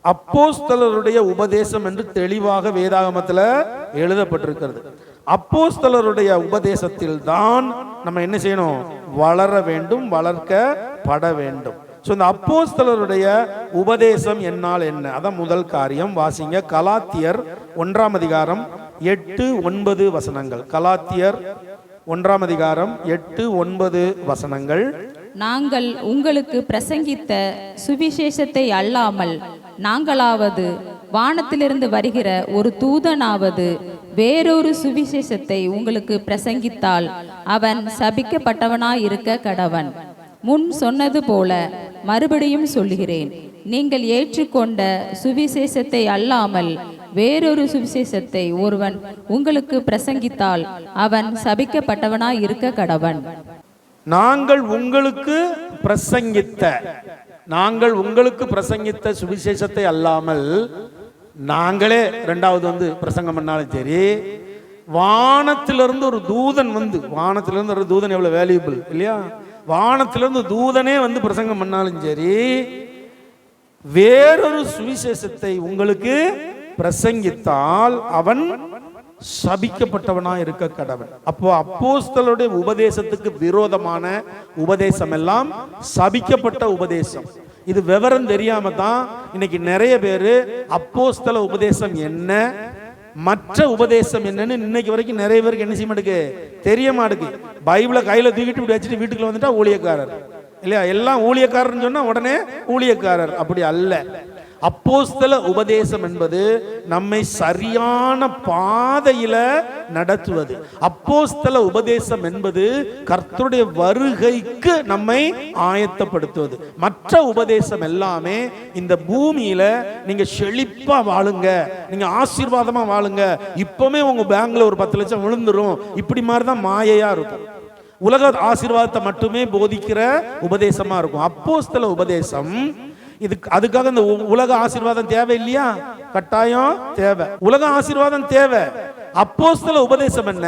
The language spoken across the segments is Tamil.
அப்போஸ்தலருடைய உபதேசம் என்று தெளிவாக வேதாகமத்தில் எழுதப்பட்டிருக்கிறது. அப்போஸ்தலருடைய உபதேசத்தில் தான் நம்ம என்ன செய்யணும்? வளர வேண்டும், வளர்க்கப்பட வேண்டும். ஸோ இந்த அப்போஸ்தலருடைய உபதேசம் என்னால் என்ன? அதான் முதல் காரியம். வாசிங்க, கலாத்தியர் 1ஆம் அதிகாரம் 8-9 வசனங்கள். கலாத்தியர் 1ஆம் அதிகாரம் 8-9 வசனங்கள். நாங்கள் உங்களுக்கு பிரசங்கித்த சுவிசேஷத்தை அல்லாமல் நாங்களாவது வானத்திலிருந்து வருகிற ஒரு தூதனாவது வேறொரு சுவிசேஷத்தை உங்களுக்கு பிரசங்கித்தால் அவன் சபிக்கப்பட்டவனாயிருக்க கடவன். முன் சொன்னது போல மறுபடியும் சொல்லுகிறேன், நீங்கள் ஏற்றுக்கொண்ட சுவிசேஷத்தை அல்லாமல் வேறொரு சுவிசேஷத்தை ஒருவன் உங்களுக்கு பிரசங்கித்தால் அவன் சபிக்கப்பட்டவனாய் இருக்க கடவன். நாங்கள் உங்களுக்கு பிரசங்கித்த சுவிசேஷத்தை அல்லாமல், நாங்களே ரெண்டாவது பிரசங்கம் பண்ணாலும் சரி, வானத்திலிருந்து ஒரு தூதன் வானத்திலிருந்து ஒரு தூதன் எவ்வளவு வேல்யூபிள் இல்லையா? வானத்திலிருந்து தூதனே பிரசங்கம் பண்ணாலும் சரி, வேறொரு சுவிசேஷத்தை உங்களுக்கு பிரசங்கித்தால் அவன் சபிக்கப்பட்டவனா இருக்க கடவன். அப்போ அப்போஸ்தலருடைய உபதேசத்துக்கு விரோதமான உபதேசம் எல்லாம் சபிக்கப்பட்ட உபதேசம். இது விவரம் தெரியாம தான் இன்னைக்கு நிறைய பேரு அப்போஸ்தல உபதேசம் என்ன, மற்ற உபதேசம் என்னன்னு இன்னைக்கு வரைக்கும் நிறைய பேருக்கு என்ன செய்ய மாட்டேங்குது, தெரிய மாட்டேங்குது. பைபிளை கையில தூக்கிட்டு இப்படி வச்சுட்டு வீட்டுக்குள்ள வந்துட்டா ஊழியக்காரர் இல்லையா? எல்லாம் ஊழியக்காரர்னு சொன்னா உடனே ஊழியக்காரர். அப்படி அல்ல. அப்போஸ்தல உபதேசம் என்பது நம்மை சரியான பாதையில நடத்துவது. அப்போஸ்தல உபதேசம் என்பது கர்த்தருடைய வருகைக்கு நம்மை ஆயத்தப்படுத்துவது. மற்ற உபதேசம் எல்லாமே இந்த பூமியில நீங்க செழிப்பா வாழுங்க, நீங்க ஆசீர்வாதமா வாழுங்க, இப்பவுமே உங்க பேங்க்ல ஒரு 10 லட்சம் விழுந்துரும், இப்படி மாதிரிதான் மாயையா இருக்கும். உலக ஆசீர்வாதத்தை மட்டுமே போதிக்கிற உபதேசமா இருக்கும். அப்போஸ்தல உபதேசம் அதுக்காக இந்த உலக ஆசீர்வாதம் தேவை இல்லையா? கட்டாயம் தேவை. உலக ஆசீர்வாதம் தேவை. அப்போஸ்தல உபதேசம் என்ன?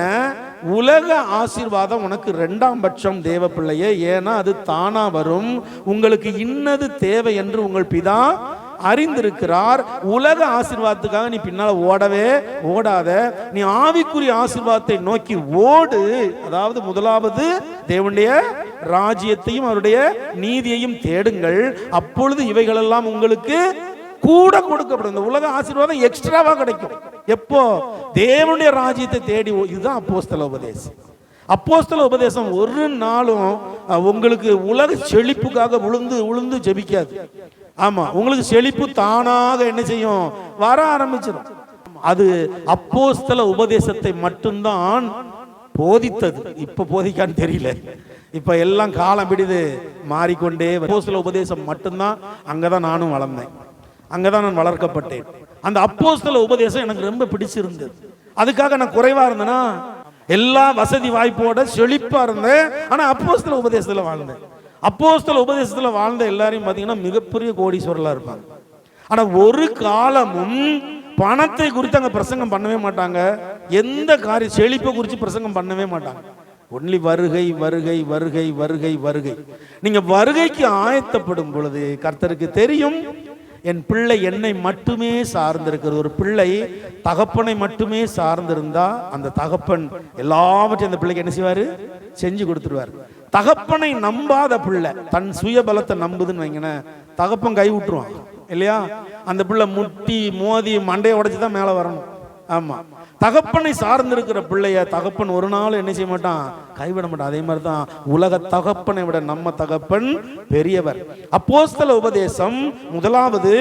உலக ஆசீர்வாதம் உனக்கு 2ஆம் பட்சம் தேவ பிள்ளையே. ஏன்னா அது தானா வரும். உங்களுக்கு இன்னது தேவை என்று உங்கள் பிதா அறிந்திருக்கிறார். உலக ஆசீர்வாதத்துக்காக நீ பின்னால ஓடவே ஓடாத. நீ ஆவிக்குரிய ஆசீர்வாதத்தை நோக்கி ஓடு. அதாவது முதலாவது தேவனுடைய ராஜ்யத்தையும் அவருடைய நீதியையும் தேடுங்கள், அப்பொழுது இவைகளெல்லாம் உங்களுக்கு கூட கொடுக்கப்படும். இந்த உலக ஆசீர்வாதம் எக்ஸ்ட்ராவா கிடைக்கும். எப்போ? தேவனுடைய ராஜ்யத்தை தேடி. இதுதான் அப்போஸ்தல உபதேசம். அப்போஸ்தல உபதேசம் ஒரு நாளும் உங்களுக்கு உலக செழிப்புக்காக உளுந்து ஜெபிக்காது. ஆமா, உங்களுக்கு செழிப்பு தானாக என்ன செய்யும்? வர ஆரம்பிச்சிடும். அது அப்போஸ்தல உபதேசத்தை மட்டும்தான் போதித்தது. இப்ப போதிக்கான்னு தெரியல. இப்ப எல்லாம் காலம் பிடிது மாறிக்கொண்டே. அப்போஸ்தல உபதேசம் மட்டும்தான். அங்கதான் நானும் வளர்ந்தேன், அங்கதான் நான் வளர்க்கப்பட்டேன். அந்த அப்போஸ்தல உபதேசம் எனக்கு ரொம்ப பிடிச்சிருந்தது. அதுக்காக நான் குறைவா இருந்தேன்னா, எல்லா வசதி வாய்ப்போட செழிப்பா இருந்தேன், ஆனா அப்போஸ்தல உபதேசத்துல வாழ்ந்தேன். அப்போஸ்தல உபதேசத்துல வாழ்ந்த எல்லாரையும் பாத்தீங்கன்னா மிகப்பெரிய கோடீஸ்வரர்களா இருப்பாங்க. ஆனா ஒரு காலமும் பணத்தை குறித்து அங்க பிரசங்கம் பண்ணவே மாட்டாங்க. எந்த காரிய செழிப்பை குறித்து பிரசங்கம் பண்ணவே மாட்டாங்க. ஒன்லி வருகை வருகை வருகை வருகை வருகை. நீங்க வருகைக்கு ஆயத்தப்படும் பொழுது கர்த்தருக்கு தெரியும், என் பிள்ளை என்னை மட்டுமே சார்ந்திருக்கிறது. ஒரு பிள்ளை தகப்பனை மட்டுமே சார்ந்திருந்தா அந்த தகப்பன் எல்லாவற்றையும் அந்த பிள்ளைக்கு என்ன செய்வாரு? செஞ்சு கொடுத்துருவாரு. தகப்பனை நம்பாத பிள்ளை தன் சுய பலத்தை நம்புதுன்னு வைங்களேன், தகப்பன் கை விட்டுருவான் இல்லையா? அந்த பிள்ளை முட்டி மோதி மண்டையை உடைச்சுதான் மேல வரணும். ஆமா, தகப்பனை சார்ந்திருக்கிற பிள்ளைய தகப்பன் ஒரு நாள் என்ன செய்ய மாட்டான்? கைவிட மாட்டான். அதே மாதிரிதான் உலக தகப்பனை விட நம்ம தகப்பன் பெரியவர். அப்போஸ்தல உபதேசம் முதலாவது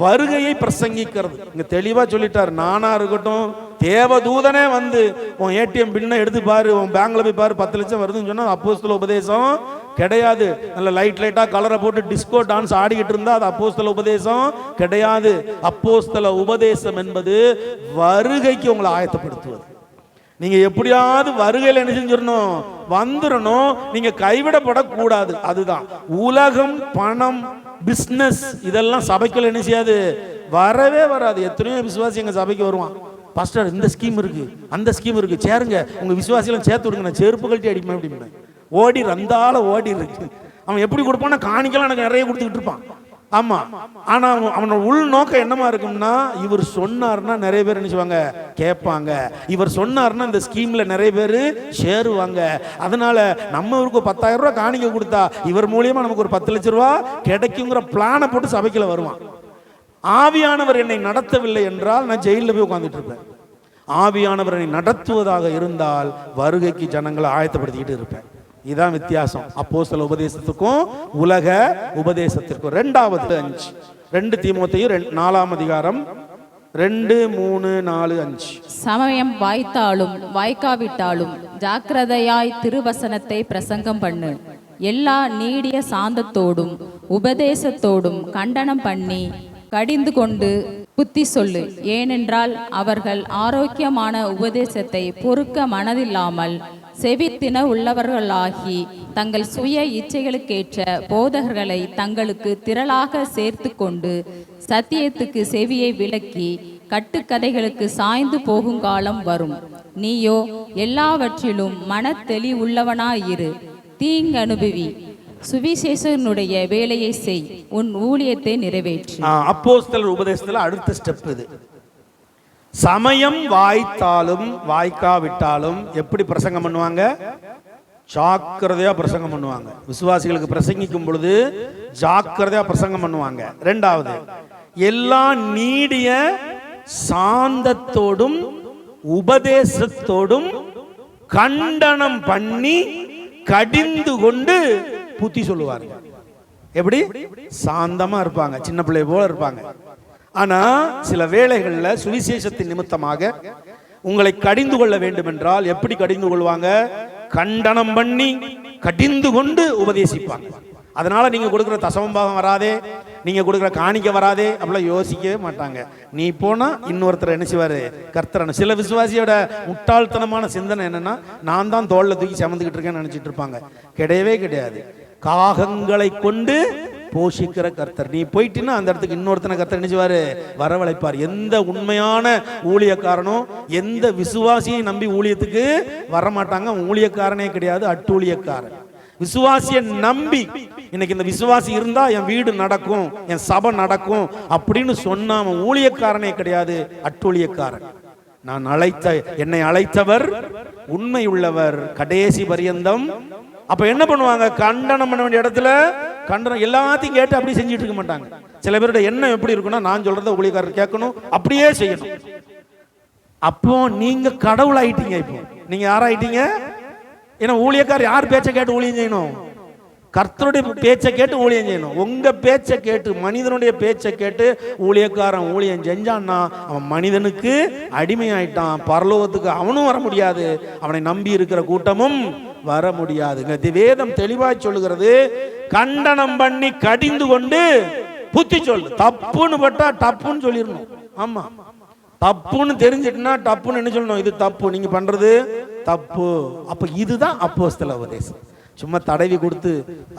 வருகையை பிரசங்கிக்கிறது. இங்க தெளிவா சொல்லிட்டார். நானா இருக்கட்டும், தேவதூதனே உன் ஏடிஎம் பின்ன எடுத்து பாரு, உன் பேங்க்ல போய் பாரு, 10 லட்சம் வருதுன்னு சொன்னா அப்போஸ்தல உபதேசம் கிடையாது. நல்ல லைட்டா கலரை போட்டு டிஸ்கோ டான்ஸ் ஆடிக்கிட்டு இருந்தா அது அப்போஸ்தல உபதேசம் கிடையாது. அப்போஸ்தல உபதேசம் என்பது வருகைக்கு உங்களை ஆயத்தப்படுத்துவது. நீங்க எப்படியாவது வருகையில் என்ன செஞ்சிடணும்? வந்துடணும். நீங்க கைவிடப்படக்கூடாது. அதுதான் உலகம், பணம், பிசினஸ் இதெல்லாம் சபைக்குள்ள என்ன செய்யாது? வரவே வராது. எத்தனையோ விசுவாசி எங்க சபைக்கு வருவான், பாஸ்டர் இந்த ஸ்கீம் இருக்கு, அந்த ஸ்கீம் இருக்கு, சேருங்க, உங்க விசுவாசியெல்லாம் சேர்த்து விடுங்க, நான் செருப்பு கழட்டி அடிப்பேன் அப்படின்னு ஓடி ரந்தால ஓடி இருக்கு. அவன் எப்படி கொடுப்பான்னா காணிக்கலாம் எனக்கு நிறைய கொடுத்துக்கிட்டு இருப்பான். ஆமா. ஆனா அவனோட உள் நோக்கம் என்னமா இருக்கும்னா, இவர் சொன்னார்னா நிறைய பேர் என்ன செய்வாங்க, கேட்பாங்க. இவர் சொன்னார்னா இந்த ஸ்கீம்ல நிறைய பேர் சேருவாங்க. அதனால நம்ம இவருக்கு 10,000 ரூபாய் காணிக்க கொடுத்தா இவர் மூலியமா நமக்கு ஒரு 10 லட்சம் ரூபாய் கிடைக்குங்கிற பிளானை போட்டு சபைக்குள்ள வருவான். ஆவியானவர் என்னை நடத்தவில்லை என்றால் நான் ஜெயிலில் போய் உட்கார்ந்துட்டு இருப்பேன். ஆவியானவர் என்னை நடத்துவதாக இருந்தால் வருகைக்கு ஜனங்களை ஆயத்தப்படுத்திக்கிட்டு இருப்பேன். இதுதான் வித்தியாசம் அப்போஸ்தல உபதேசத்துக்கும் உலக உபதேசத்திற்கும். 2 தீமோத்தேயு 4ஆம் அதிகாரம் 2, 3, 4, 5. சமயம் வாய்த்தாலும் வாய்க்காவிட்டாலும் ஜாக்கிரதையாய் திருவசனத்தை பிரசங்கம் பண்ணு. எல்லா நீடிய சாந்தத்தோடும் உபதேசத்தோடும் கண்டனம் பண்ணி கடிந்து கொண்டு புத்தி சொல்லு. ஏனென்றால் அவர்கள் ஆரோக்கியமான உபதேசத்தை பொறுக்க மனதில்லாமல் செவித்தின உள்ளவர்களாகி தங்கள் சுய இச்சைகளுக்கேற்ற போதகர்களை தங்களுக்கு திரளாக சேர்த்து கொண்டு சத்தியத்துக்கு செவியை விலக்கி கட்டுக்கதைகளுக்கு சாய்ந்து போகுங்காலம் வரும். நீயோ எல்லாவற்றிலும் மனத்தெளி உள்ளவனாயிரு, தீங்கனுபவி, சுவிசேஷனுடைய வேலையை செய், உன் ஊழியத்தை நிறைவேற்று. அப்போஸ்தலர் உபதேசத்துல அடுத்த ஸ்டெப் இது. சமயம் வாய்த்தாலும் வாய்க்காவிட்டாலும் எப்படி பிரசங்கம் பண்ணுவாங்க? ஜாக்கிரதையா பிரசங்கம் பண்ணுவாங்க. விசுவாசிகளுக்கு பிரசங்கிக்கும் பொழுது ஜாக்கிரதையா பிரசங்கம் பண்ணுவாங்க. 2வது, எல்லா நீடிய சாந்தத்தோடும் உபதேசத்தோடும் கண்டனம் பண்ணி கடிந்து கொண்டு புத்தி சொல்லுவாங்க. எப்படி? சாந்தமா இருப்பாங்க, சின்ன பிள்ளை போல இருப்பாங்க. ஆனா சில வேளைகள்ல சுவிசேஷத்தின் நிமித்தமாக உங்களை கடிந்து கொள்ள வேண்டும் என்றால் எப்படி கடிந்து கொள்வாங்க? கண்டனம் பண்ணி கடிந்து கொண்டு உபதேசிப்பாங்க. அதனால நீங்க கொடுக்குற தசமபாகம் வராதே, நீங்க கொடுக்குற காணிக்க வராதே அப்படிலாம் யோசிக்கவே மாட்டாங்க. நீ போனா இன்னொருத்தர் என்ன செய்வாரு? கர்த்தரன். சில விசுவாசியோட முட்டாள்தனமான சிந்தனை என்னன்னா, நான் தான் தோல்ல தூக்கி சுமந்துக்கிட்டு இருக்கேன்னு நினைச்சிட்டு இருப்பாங்க. கிடையவே கிடையாது. காகங்களை கொண்டு போஷிக்கிற கர்த்தர். நீ போயிட்டினா அந்த இடத்துக்கு இன்னொருத்தனை கர்த்தர் நினைச்சுவாரு, வரவழைப்பார். எந்த உண்மையான ஊழியக்காரனும் எந்த விசுவாசியை நம்பி ஊழியத்துக்கு வரமாட்டாங்க. ஊழியக்காரனே கிடையாது, அட்டூழியக்காரன். விசுவாசியை நம்பி இன்னைக்கு இந்த விசுவாசி இருந்தா என் வீடு நடக்கும், என் சபை நடக்கும் அப்படின்னு சொன்னா அவன் ஊழியக்காரனே கிடையாது, அட்டூழியக்காரன். என்னை அழைத்தவர் உண்மை உள்ளவர், கடைசி பரியந்தம். அப்ப என்ன பண்ணுவாங்க? கண்டனம் பண்ண வேண்டிய இடத்துல கண்டனம் எல்லாத்தையும் கேட்டு அப்படி செஞ்சுட்டு இருக்க மாட்டாங்க. சில பேரோட எண்ணம் எப்படி இருக்குன்னா, நான் சொல்றத ஊழியக்காரர் கேட்கணும், அப்படியே செய்யணும். அப்போ நீங்க கடவுள் ஆயிட்டீங்க. இப்போ நீங்க யாராயிட்டீங்க? ஏன்னா ஊழியக்காரர் யார் பேச்சை கேட்டு ஊழியம் செய்யணும்? கர்த்தருடைய பேச்சை கேட்டு ஊழியம் செய்யணும். உங்க பேச்சை கேட்டு, மனிதனுடைய பேச்சை கேட்டு ஊழியக்காரன் ஊழியம் செஞ்சான்னா அவன் மனிதனுக்கு அடிமையாயிட்டான். பரலோகத்துக்கு அவனும் வர முடியாது, அவனை நம்பி இருக்கிற கூட்டமும் வர முடியாது. வேதம் தெளிவாய் சொல்லுகிறது, கண்டனம் பண்ணி கடிந்து கொண்டு புத்தி சொல்லு. தப்புன்னு பட்டா டப்புன்னு சொல்லிடணும். ஆமா, தப்புன்னு தெரிஞ்சிட்டுனா டப்புன்னு என்ன சொல்லணும்? இது தப்பு, நீங்க பண்றது தப்பு. அப்ப இதுதான் அப்போஸ்தல உபதேசம். சும்மா தடவி கொடுத்து,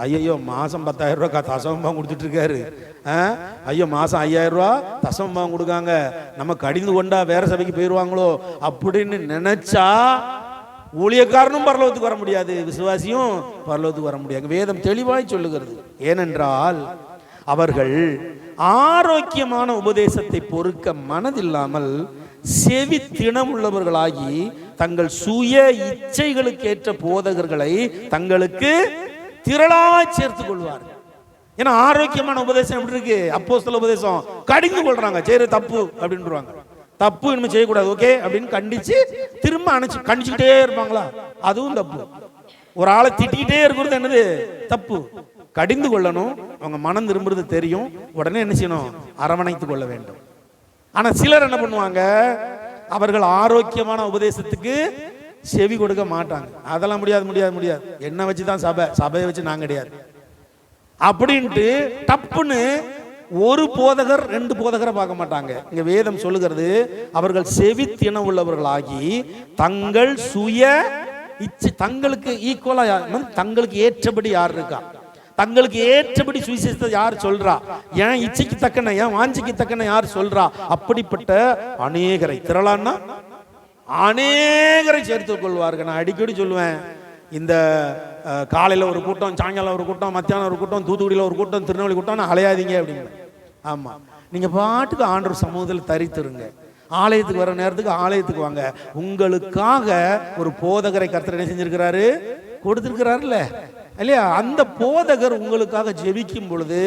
ஐயோ மாசம் 10,000 ரூபாய் தசமபாகம் கொடுத்துட்டு இருக்காரு, ஐயோ மாசம் 5,000 ரூபாய் தசமபாகம் கொடுக்காங்க, நம்ம கடிந்து கொண்டா வேற சபைக்கு போயிடுவாங்களோ அப்படின்னு நினைச்சா ஊழியக்காரனும் பரலோகத்துக்கு வர முடியாது, விசுவாசியும் பரலோகத்துக்கு வர முடியாது. வேதம் தெளிவாய் சொல்லுகிறது. ஏனென்றால் அவர்கள் ஆரோக்கியமான உபதேசத்தை பொறுக்க மனதில்லாமல் செவி தினம் உள்ளவர்களாகி தங்கள் சுய இச்சைகளுக்கு ஏற்ற போதகர்களை தங்களுக்கு திரளாய் சேர்த்துக் கொள்வார்கள். ஏன்னா ஆரோக்கியமான உபதேசம் எப்படி இருக்கு? அப்போஸ்தல உபதேசம் கடிந்து கொள்றாங்க, சரி தப்பு அப்படின்றாங்க, தப்பு இனிமே செய்யக்கூடாது, ஓகே அப்படின்னு கண்டிச்சு திரும்ப கண்டிச்சுக்கிட்டே இருப்பாங்களா? அதுவும் தப்பு. ஒரு ஆளை திட்டிக்கிட்டே இருக்கிறது என்னது? தப்பு. கடிந்து கொள்ளணும், அவங்க மனம் திரும்புறது தெரியும், உடனே என்ன செய்யணும்? அரவணைத்துக் கொள்ள வேண்டும். ஆனா சிலர் என்ன பண்ணுவாங்க? அவர்கள் ஆரோக்கியமான உபதேசத்துக்கு செவி கொடுக்க மாட்டாங்க. அதெல்லாம் முடியாது முடியாது முடியாது, என்ன வச்சுதான் சபையை வச்சு நான் கிடையாது அப்படின்ட்டு டப்புன்னு ஒரு போதகர் 2 போதகரை பார்க்க மாட்டாங்க. இங்க வேதம் சொல்லுகிறது, அவர்கள் செவித்தினம் உள்ளவர்களாகி தங்கள் சுய இச்சை, தங்களுக்கு ஈக்குவலா, தங்களுக்கு ஏற்றபடி யார் இருக்கா, தங்களுக்கு ஏற்றபடி சுவிசேஷத்தை யார் சொல்றா, ஏன் இச்சைக்கு தக்கன, ஏன் வாஞ்சிக்கு தக்கன யார் சொல்றா, அப்படிப்பட்ட அநேகரை, திரளான்னா அநேகரை சேர்த்துக் கொள்வார்கள். நான் அடிக்கடி சொல்லுவேன், இந்த காலையில் ஒரு கூட்டம், சாயங்காலம் ஒரு கூட்டம், மத்தியானம் ஒரு கூட்டம், தூத்துக்குடியில் ஒரு கூட்டம், திருநெல்வேலி கூட்டம், அலையாதீங்க அப்படின்னு. ஆமாம், நீங்கள் பாட்டுக்கு ஆண்டவர் சமூகத்தில் தரித்திருங்க. ஆலயத்துக்கு வர நேரத்துக்கு ஆலயத்துக்கு வாங்க. உங்களுக்காக ஒரு போதகரை கர்த்தர் என்ன செஞ்சிருக்கிறாரு, கொடுத்திருக்கிறாருல்ல இல்லையா? அந்த போதகர் உங்களுக்காக ஜெபிக்கும் பொழுது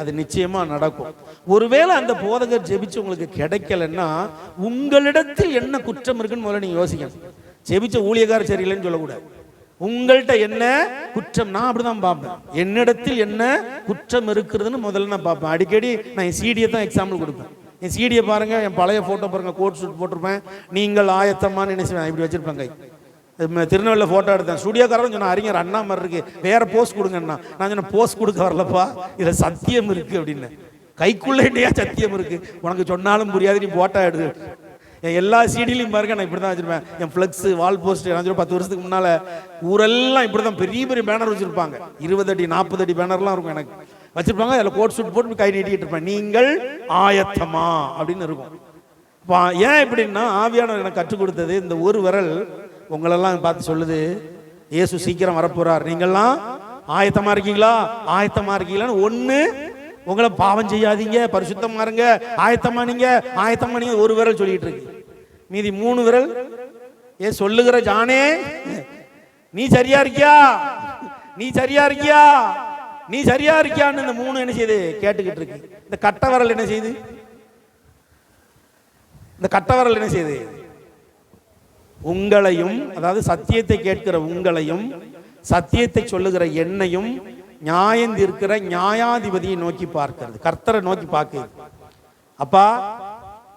அது நிச்சயமா நடக்கும். ஒருவேளை அந்த போதகர் ஜெபிச்சு உங்களுக்கு கிடைக்கலன்னா உங்களிடத்தில் என்ன குற்றம் இருக்குன்னு முதல்ல நீங்க யோசிக்கணும். ஜெபிச்ச ஊழியக்காரர் சரியில்லைன்னு சொல்லக்கூடாது. உங்கள்கிட்ட என்ன குற்றம், நான் அப்படிதான் பார்ப்பேன். என்னிடத்தில் என்ன குற்றம் இருக்கிறதுன்னு முதல்ல நான் பார்ப்பேன். அடிக்கடி நான் என் சீடியை தான் எக்ஸாம்பிள் கொடுப்பேன். என் சீடியை பாருங்க, என் பழைய போட்டோ பாருங்க, கோட் ஷூட் போட்டிருப்பேன். நீங்கள் ஆயத்தமானு நினைச்சுவேன், இப்படி வச்சிருப்பேன். கை திருநெல்வேலியில் ஃபோட்டோ எடுத்தேன். ஸ்டுடியோக்காரன் சொன்ன அறிஞர் அண்ணா மாதிரி இருக்கு, வேற போஸ்ட் கொடுங்கண்ணா. நான் சொன்ன போஸ்ட் கொடுக்க வரலப்பா, இதில் சத்தியம் இருக்கு அப்படின்னு. கைக்குள்ளேயா சத்தியம் இருக்கு, உனக்கு சொன்னாலும் புரியாது, நீ போட்டோ எடு. என் எல்லா சீடிலையும் பாருங்க நான் இப்படி தான் வச்சிருப்பேன். என் ஃப்ளெக்ஸ், வால் போஸ்ட், நான் 10 வருஷத்துக்கு முன்னால ஊரெல்லாம் இப்படி தான் பெரிய பெரிய பேனர் வச்சிருப்பாங்க. 20 அடி 40 அடி பேனர்லாம் இருக்கும் எனக்கு வச்சிருப்பாங்க. அதில் கோட் ஷூட் போட்டு கை நீட்டிட்டு இருப்பேன். நீங்கள் ஆயத்தமா அப்படின்னு இருக்கும். ஏன் இப்படின்னா ஆவியானவர் எனக்கு கற்றுக் கொடுத்தது, இந்த ஒரு விரல் உங்களெல்லாம் பார்த்து சொல்லுது, இயேசு சீக்கிரம் வரப்போறார், நீங்கள்லாம் ஆயத்தமா இருக்கீங்களா, ஆயத்தமா இருக்கீங்களான்னு. ஒண்ணு, உங்களை பாவம் செய்யாதீங்க, பரிசுத்தமா இருங்க, ஆயத்தமா நீங்க, ஆயத்தமா நீங்க ஒரு விரல் சொல்லிட்டு இருக்கு. மீதி 3 விரல் சொல்லுகிற ஜானே நீ சரியா இருக்கியா, நீ சரியா இருக்கியா, நீ சரியா இருக்கியான்னு இந்த 3 என்ன செய்யுது, கேட்டுக்கிட்டு இருக்கு. இந்த கட்ட விரல் என்ன செய்யுது, இந்த கட்ட விரல் என்ன செய்யுது, உங்களையும், அதாவது சத்தியத்தை கேட்கிற உங்களையும், சத்தியத்தை சொல்லுகிற என்னையும், நியாயம் தீர்க்கிற நியாயாதிபதியை நோக்கி பார்க்கிறது, கர்த்தரை நோக்கி பார்க்குது. அப்பா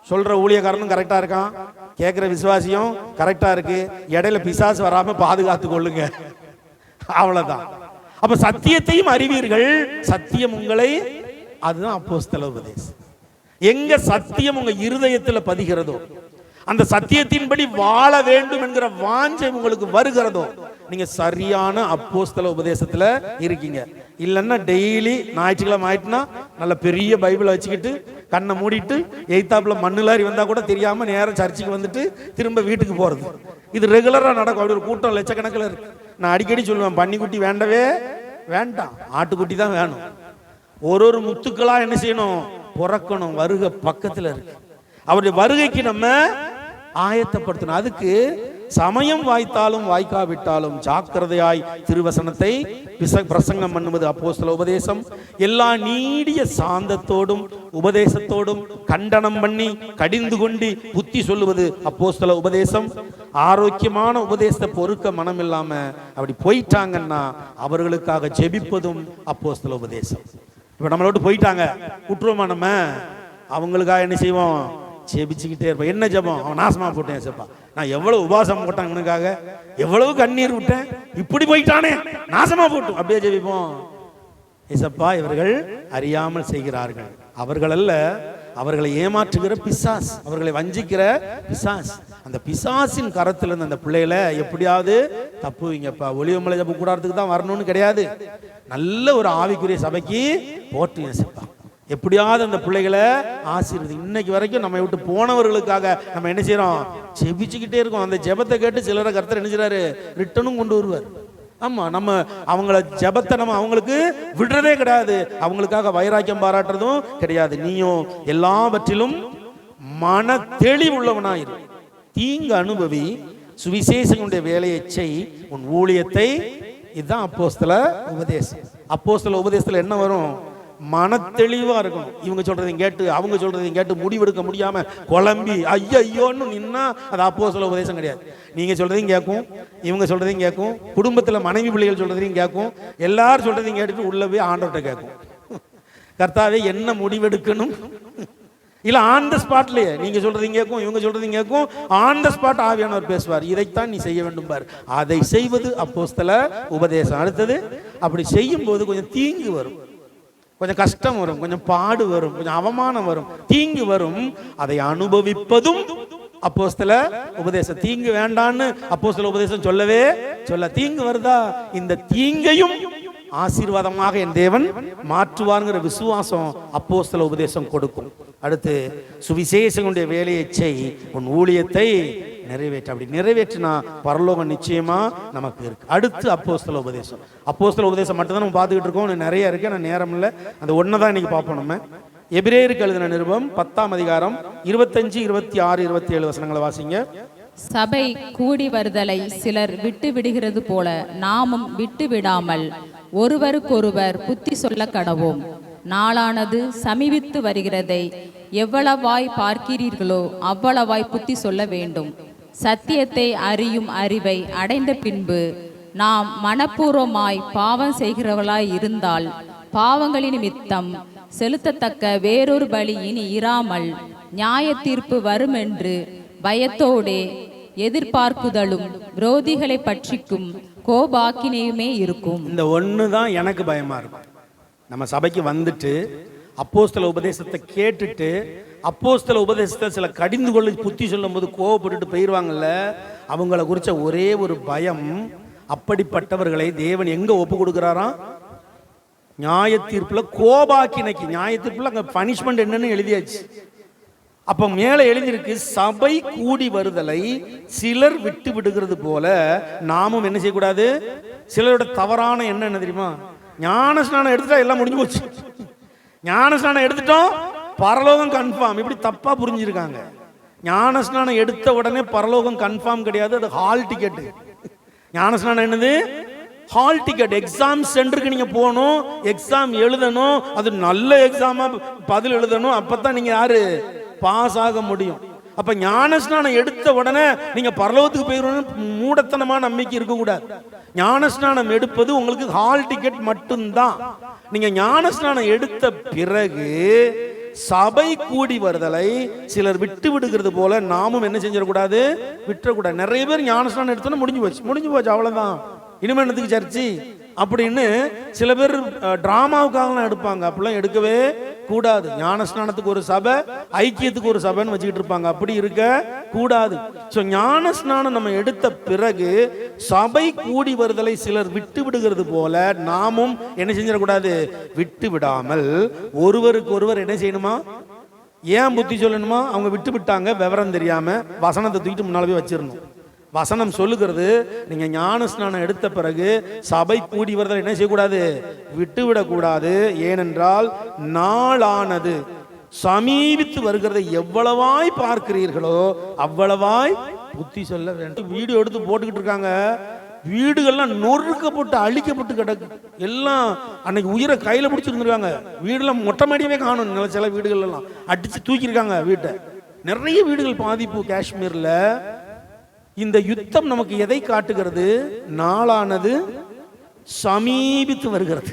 சொல்ற ஊழியக்காரனும் கரெக்டா இருக்கான், கேட்கிற விசுவாசியும் கரெக்டா இருக்கு, இடையில பிசாசு வராம பாதுகாத்து கொள்ளுங்க, அவ்வளவுதான். அப்ப சத்தியத்தையும் அறிவீர்கள், சத்தியம் உங்களை, அதுதான் அப்போஸ்தல உபதேசம். எங்க சத்தியம் உங்க இருதயத்துல பதிகிறதோ, அந்த சத்தியத்தின்படி வாழ வேண்டும் என்கிற வாஞ்சை உங்களுக்கு வருகிறதோ, நீங்க சரியான அப்போஸ்தல உபதேசத்துல இருக்கீங்க. இல்லைன்னா டெய்லி ஞாயிற்றுக்கிழமை ஆயிட்டுனா நல்ல பெரிய பைபிளை வச்சுக்கிட்டு கண்ணை மூடிட்டு எய்தாப்புல மண்ணுலாரி வந்தா கூட தெரியாம நேரம் சர்ச்சுக்கு வந்துட்டு திரும்ப வீட்டுக்கு போறது, இது ரெகுலரா நடக்கும். அப்படி ஒரு கூட்டம் லட்சக்கணக்கில் இருக்கு. நான் அடிக்கடி சொல்லுவேன், பன்னிக்குட்டி வேண்டவே வேண்டாம், ஆட்டுக்குட்டி தான் வேணும். ஒரு முத்துக்களா என்ன செய்யணும், பிறக்கணும். வருகை பக்கத்துல இருக்கு. அவருடைய வருகைக்கு நம்ம ஆயத்தப்படுத்தணும். அதுக்கு சமயம் வாய்த்தாலும் வாய்க்காவிட்டாலும் ஜாக்கிரதையாய் திருவசனத்தை பிரசங்கம் பண்ணுவது அப்போஸ்தல உபதேசம். எல்லா நீடிய சாந்தத்தோடும் உபதேசத்தோடும் கண்டனம் பண்ணி கடிந்து கொண்டு புத்தி சொல்லுவது அப்போஸ்தல உபதேசம். ஆரோக்கியமான உபதேசத்தை பொறுக்க மனம் இல்லாம அப்படி போயிட்டாங்கன்னா அவர்களுக்காக ஜெபிப்பதும் அப்போஸ்தல உபதேசம். இப்ப நம்மளை விட்டு போயிட்டாங்க, விட்டுருவோமா நம்ம, அவங்களுக்காக என்ன செய்வோம், ஜெபிச்சுக்கிட்டே இருப்போம். என்ன ஜெபம், அவன் நாசமா போட்டேன் ஏசப்பா, நான் எவ்வளவு உபாசம் போட்டேன் இவனுக்காக, எவ்வளவு கண்ணீர் விட்டேன், இப்படி போயிட்டானே நாசமா போட்டும், அப்படியே ஜெபிப்போம். ஏசப்பா இவர்கள் அறியாமல் செய்கிறார்கள், அவர்கள் அல்ல, அவர்களை ஏமாற்றுகிற பிசாஸ், அவர்களை வஞ்சிக்கிற பிசாஸ். அந்த பிசாசின் கரத்திலிருந்து அந்த பிள்ளைகளை எப்படியாவது தப்புவீங்கப்பா. ஒளிவமலை ஜெப கூடாரத்துக்கு தான் வரணும்னு கிடையாது, நல்ல ஒரு ஆவிக்குரிய சபைக்கு போட்டு ஏசப்பா எப்படியாவது அந்த பிள்ளைகளை ஆசீர்வதி. இன்னைக்கு வரைக்கும் நம்ம விட்டு போனவர்களுக்காக நம்ம என்ன செய்யறோம், ஜெபிச்சுக்கிட்டே இருக்கோம். அந்த ஜெபத்தை கேட்டு சிலரை கர்த்தர் என்ன செய்றாரு, ரிட்டனும் கொண்டு வருவார். ஆமா, நம்ம அவங்கள ஜெபத்தை நம்ம அவங்களுக்கு விடுறதே கிடையாது, அவங்களுக்காக வைராக்கியம் பாராட்டுறதும் கிடையாது. நீயும் எல்லாவற்றிலும் மன தெளிவுள்ளவனாயிரு, தீங்கு அனுபவி, சுவிசேஷனுடைய வேலையை செய், உன் ஊழியத்தை. இதுதான் அப்போஸ்தல உபதேசம். அப்போஸ்தல உபதேசத்துல என்ன வரும், மன தெளிவா இருக்கணும். இவங்க சொல்றதையும் கேட்டு அவங்க சொல்றதையும் கேட்டு முடிவெடுக்க முடியாம குழம்பி ஐயோன்னு நின்னா அது அப்போஸ்தல உபதேசம் கிடையாது. நீங்க சொல்றதையும் கேட்கும், இவங்க சொல்றதையும் கேட்கும், குடும்பத்துல மனைவி பிள்ளைகள் சொல்றதையும் கேட்கும், எல்லாரும் சொல்றதையும் கேட்டுட்டு உள்ள போய் ஆண்டவர்கிட்ட கேட்கும், கர்த்தாவே என்ன முடிவெடுக்கணும். இல்ல ஆன் த ஸ்பாட்லயே நீங்க சொல்றதையும் கேட்கும், இவங்க சொல்றதையும் கேட்கும், ஆன் த ஸ்பாட் ஆவியானவர் பேசுவார், இதைத்தான் நீ செய்ய வேண்டும் பார். அதை செய்வது அப்போஸ்தல உபதேசம். அடுத்தது, அப்படி செய்யும் போது கொஞ்சம் தீங்கு வரும், கொஞ்சம் கஷ்டம் வரும், கொஞ்சம் பாடு வரும், கொஞ்சம் அவமானம் வரும், தீங்கு வரும். அதை அனுபவிப்பதும் அப்போஸ்தல உபதேசம். தீங்கு வேண்டான்னு அப்போஸ்தல உபதேசம் சொல்லவே சொல்ல. தீங்கு வருதா, இந்த தீங்கையும் ஆசீர்வாதமாக என் தேவன் மாற்றுவார்ங்கிற விசுவாசம் அப்போஸ்தல உபதேசம் கொடுக்கும். அடுத்து, சுவிசேஷனுடைய வேலையை செய், உன் ஊழியத்தை நிறைவேற்ற. அப்படி நிறைவேற்றினா பரலோகம் நிச்சயமா நமக்கு இருக்கு. அடுத்து அப்போஸ்தல உபதேசம். அப்போஸ்தல உபதேசம் மட்டும் தான் நம்ம பார்த்துக்கிட்டு இருக்கோம். நிறைய இருக்கு, ஆனால் நேரம் இல்லை. அந்த ஒன்றை தான் இன்னைக்கு பார்ப்போம். நம்ம எபிரேயருக்கு எழுதின நிருபம் 10ஆம் அதிகாரம் 25, 26, 27 வசனங்களை வாசிங்க. சபை கூடி வருதலை சிலர் விட்டு விடுகிறது போல நாமும் விட்டு விடாமல் ஒருவருக்கொருவர் புத்தி சொல்ல கடவோம். நாளானது சமீபித்து வருகிறதை எவ்வளவாய் பார்க்கிறீர்களோ அவ்வளவாய் புத்தி சொல்ல வேண்டும். சத்தியத்தை அறியும் அறிவை அடைந்த பின்பு நாம் மனப்பூர்வமாய் பாவம் செய்கிறவர்களாய் இருந்தால் பாவங்களின் நிமித்தம் செலுத்தத்தக்க வேறொரு பலி இனி இராமல் நியாய தீர்ப்பு வரும் என்று பயத்தோடே எதிர்பார்க்குதலும் விரோதிகளை பற்றிக்கும் கோபாக்கினையுமே இருக்கும். இந்த ஒன்று தான் எனக்கு பயமா இருக்கும். நம்ம சபைக்கு வந்துட்டு அப்போஸ்தல உபதேசத்தை கேட்டுட்டு அப்போஸ்தல உபதேசத்தை சில கடிந்து கொள்ளி புத்தி சொல்லும் போது கோவப்பட்டுட்டு போயிடுவாங்கல்ல, அவங்கள குறிச்ச ஒரே ஒரு பயம், அப்படிப்பட்டவர்களை தேவன் எங்க ஒப்பு கொடுக்கிறாராம்? நியாய தீர்ப்புல கோபாக்கினைக்கு. நியாய தீர்ப்புல அங்க பனிஷ்மெண்ட் என்னன்னு எழுதியாச்சு. அப்ப மேல எழுதியிருக்கு, சபை கூடி வருதலை சிலர் விட்டு விடுகிறது போல நாமும் என்ன செய்யக்கூடாது. சிலரோட தவறான எண்ணம் என்ன தெரியுமா? ஞான ஸ்நானம் எடுத்துட்டா எல்லாம் முடிஞ்சு போச்சு, ஞான ஸ்நானம் எடுத்துட்டோம் பரலோகம் கன்ஃபார்ம். இப்படி தப்பா புரிஞ்சிருக்காங்க. ஞான ஸ்நானம் எடுத்த உடனே பரலோகம் கன்ஃபார்ம் கிடையாது, அது ஹால் டிக்கெட். ஞான ஸ்நானம் என்னது? Hall ticket. எக்ஸாம் சென்டருக்கு நீங்க போகணும், எக்ஸாம் எழுதணும், அது நல்ல எக்ஸாமா பதில் எழுதணும், அப்பதான் நீங்க யாரு பாஸ் ஆக முடியும். அப்ப ஞானஸ்நானம் எடுத்த உடனே நீங்க பரலோகத்துக்கு போயிடணும் மூடத்தனமா நம்பிக்கை இருக்கக்கூடாது. ஞானஸ்நானம் எடுப்பது உங்களுக்கு ஹால் டிக்கெட் மட்டும்தான். நீங்க ஞானஸ்நானம் எடுத்த பிறகு சபை கூடி வருதலை சிலர் விட்டு விடுகிறது போல நாமும் என்ன செஞ்சிடக்கூடாது, விட்டுறக்கூடாது. நிறைய பேர் ஞானஸ்நானம் எடுத்தோன்னா முடிஞ்சு போச்சு, அவ்வளவுதான், இனிமே என்னத்துக்கு சர்ச்சு அப்படின்னு சில பேர் டிராமாவுக்காகலாம் எடுப்பாங்க. அப்படிலாம் எடுக்கவே கூடாது. ஞானஸ்நானத்துக்கு ஒரு சபை, ஐக்கியத்துக்கு ஒரு சபைன்னு வச்சுக்கிட்டு இருப்பாங்க. அப்படி இருக்க கூடாது. ஞானஸ்நானம் நம்ம எடுத்த பிறகு சபை கூடி வருதலை சிலர் விட்டு விடுகிறது போல நாமும் என்ன செஞ்சிடக்கூடாது, விட்டு விடாமல் ஒருவருக்கு ஒருவர் என்ன செய்யணுமா, ஏன் புத்தி சொல்லணுமா? அவங்க விட்டு விட்டாங்க, விவரம் தெரியாம வசனத்தை தூக்கிட்டு முன்னால போய் வச்சிடணும். வசனம் சொல்லுகிறது, நீங்க ஞான ஸ்நானம் எடுத்த பிறகு சபை கூடி வருதல் என்ன செய்யக்கூடாது, விட்டுவிடக்கூடாது. ஏனென்றால் நாளானது சமீபித்து வருகிறதை எவ்வளவாய் பார்க்கிறீர்களோ அவ்வளவாய் புத்தி சொல்ல வேண்டும். வீடியோ எடுத்து போட்டுக்கிட்டு இருக்காங்க. வீடுகள்லாம் நொறுக்கப்பட்டு அழிக்கப்பட்டு கிடக்கு. எல்லாம் அன்னைக்கு உயிரை கையில பிடிச்சிருந்துருக்காங்க. வீடுலாம் மொட்டை மாடியவே காணும். சில வீடுகள் எல்லாம் அடிச்சு தூக்கியிருக்காங்க வீட்டை. நிறைய வீடுகள் பாதிப்பு காஷ்மீர்ல. இந்த யுத்தம் நமக்கு எதை காட்டுகிறது? நாளானது சமீபித்து வருகிறது.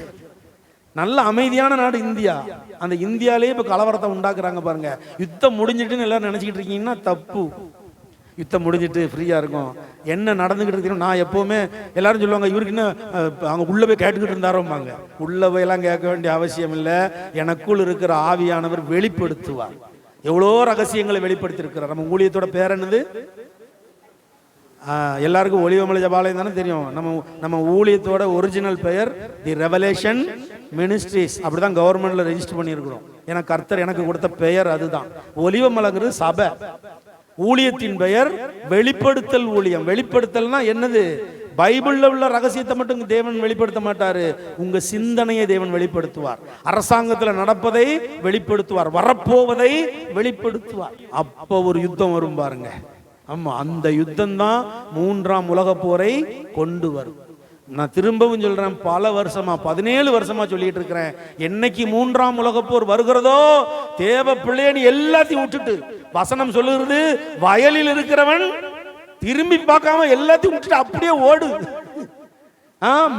நல்ல அமைதியான நாடு இந்தியா. அந்த இந்தியாலே இப்ப கலவரத்தை உண்டாக்குறாங்க பாருங்க. யுத்தம் முடிஞ்சிட்டுன்னு எல்லாரும் நினைச்சுக்கிட்டு இருக்கீங்கன்னா தப்பு. யுத்தம் முடிஞ்சிட்டு ஃப்ரீயா இருக்கும். என்ன நடந்துகிட்டு இருக்கு? நான் எப்பவுமே எல்லாரும் சொல்லுவாங்க, இவருக்கு என்ன அவங்க உள்ள போய் கேட்டுக்கிட்டு இருந்தாரோம்பாங்க. உள்ள போய் எல்லாம் கேட்க வேண்டிய அவசியம் இல்லை. எனக்குள் இருக்கிற ஆவியானவர் வெளிப்படுத்துவார். எவ்வளோ ரகசியங்களை வெளிப்படுத்தி இருக்கிறார். நம்ம ஊழியத்தோட பேர் என்னது? எல்லாருக்கும் ஒளிவமலை ஜபாலயம் தானே தெரியும். நம்ம ஊழியத்தோட ஒரிஜினல் பெயர் தி ரெவலேஷன் மினிஸ்ட்ரிஸ். அப்படிதான் கவர்மெண்ட்ல ரெஜிஸ்டர் பண்ணியிருக்கிறோம். ஏன்னா கர்த்தர் எனக்கு கொடுத்த பெயர் அதுதான். ஒலிவமலைங்கிறது சபை. ஊழியத்தின் பெயர் வெளிப்படுத்தல் ஊழியம். வெளிப்படுத்தல்னா என்னது? பைபிள்ல உள்ள ரகசியத்தை மட்டும் தேவன் வெளிப்படுத்த மாட்டாரு. உங்க சிந்தனையை தேவன் வெளிப்படுத்துவார். அரசாங்கத்தில் நடப்பதை வெளிப்படுத்துவார். வரப்போவதை வெளிப்படுத்துவார். அப்போ ஒரு யுத்தம் வரும் பாருங்க. ஆமா, அந்த யுத்தம் தான் 3ஆம் உலக போரை கொண்டு வரும். நான் திரும்பவும் சொல்றேன், பல வருஷமா 17 வருஷமா சொல்லிட்டு இருக்கிறேன். என்னைக்கு 3ஆம் உலக போர் வருகிறதோ தேவ பிள்ளைன்னு எல்லாத்தையும் விட்டுட்டு, வசனம் சொல்லுகிறது, வயலில் இருக்கிறவன் திரும்பி பார்க்காம எல்லாத்தையும் விட்டுட்டு அப்படியே ஓடு.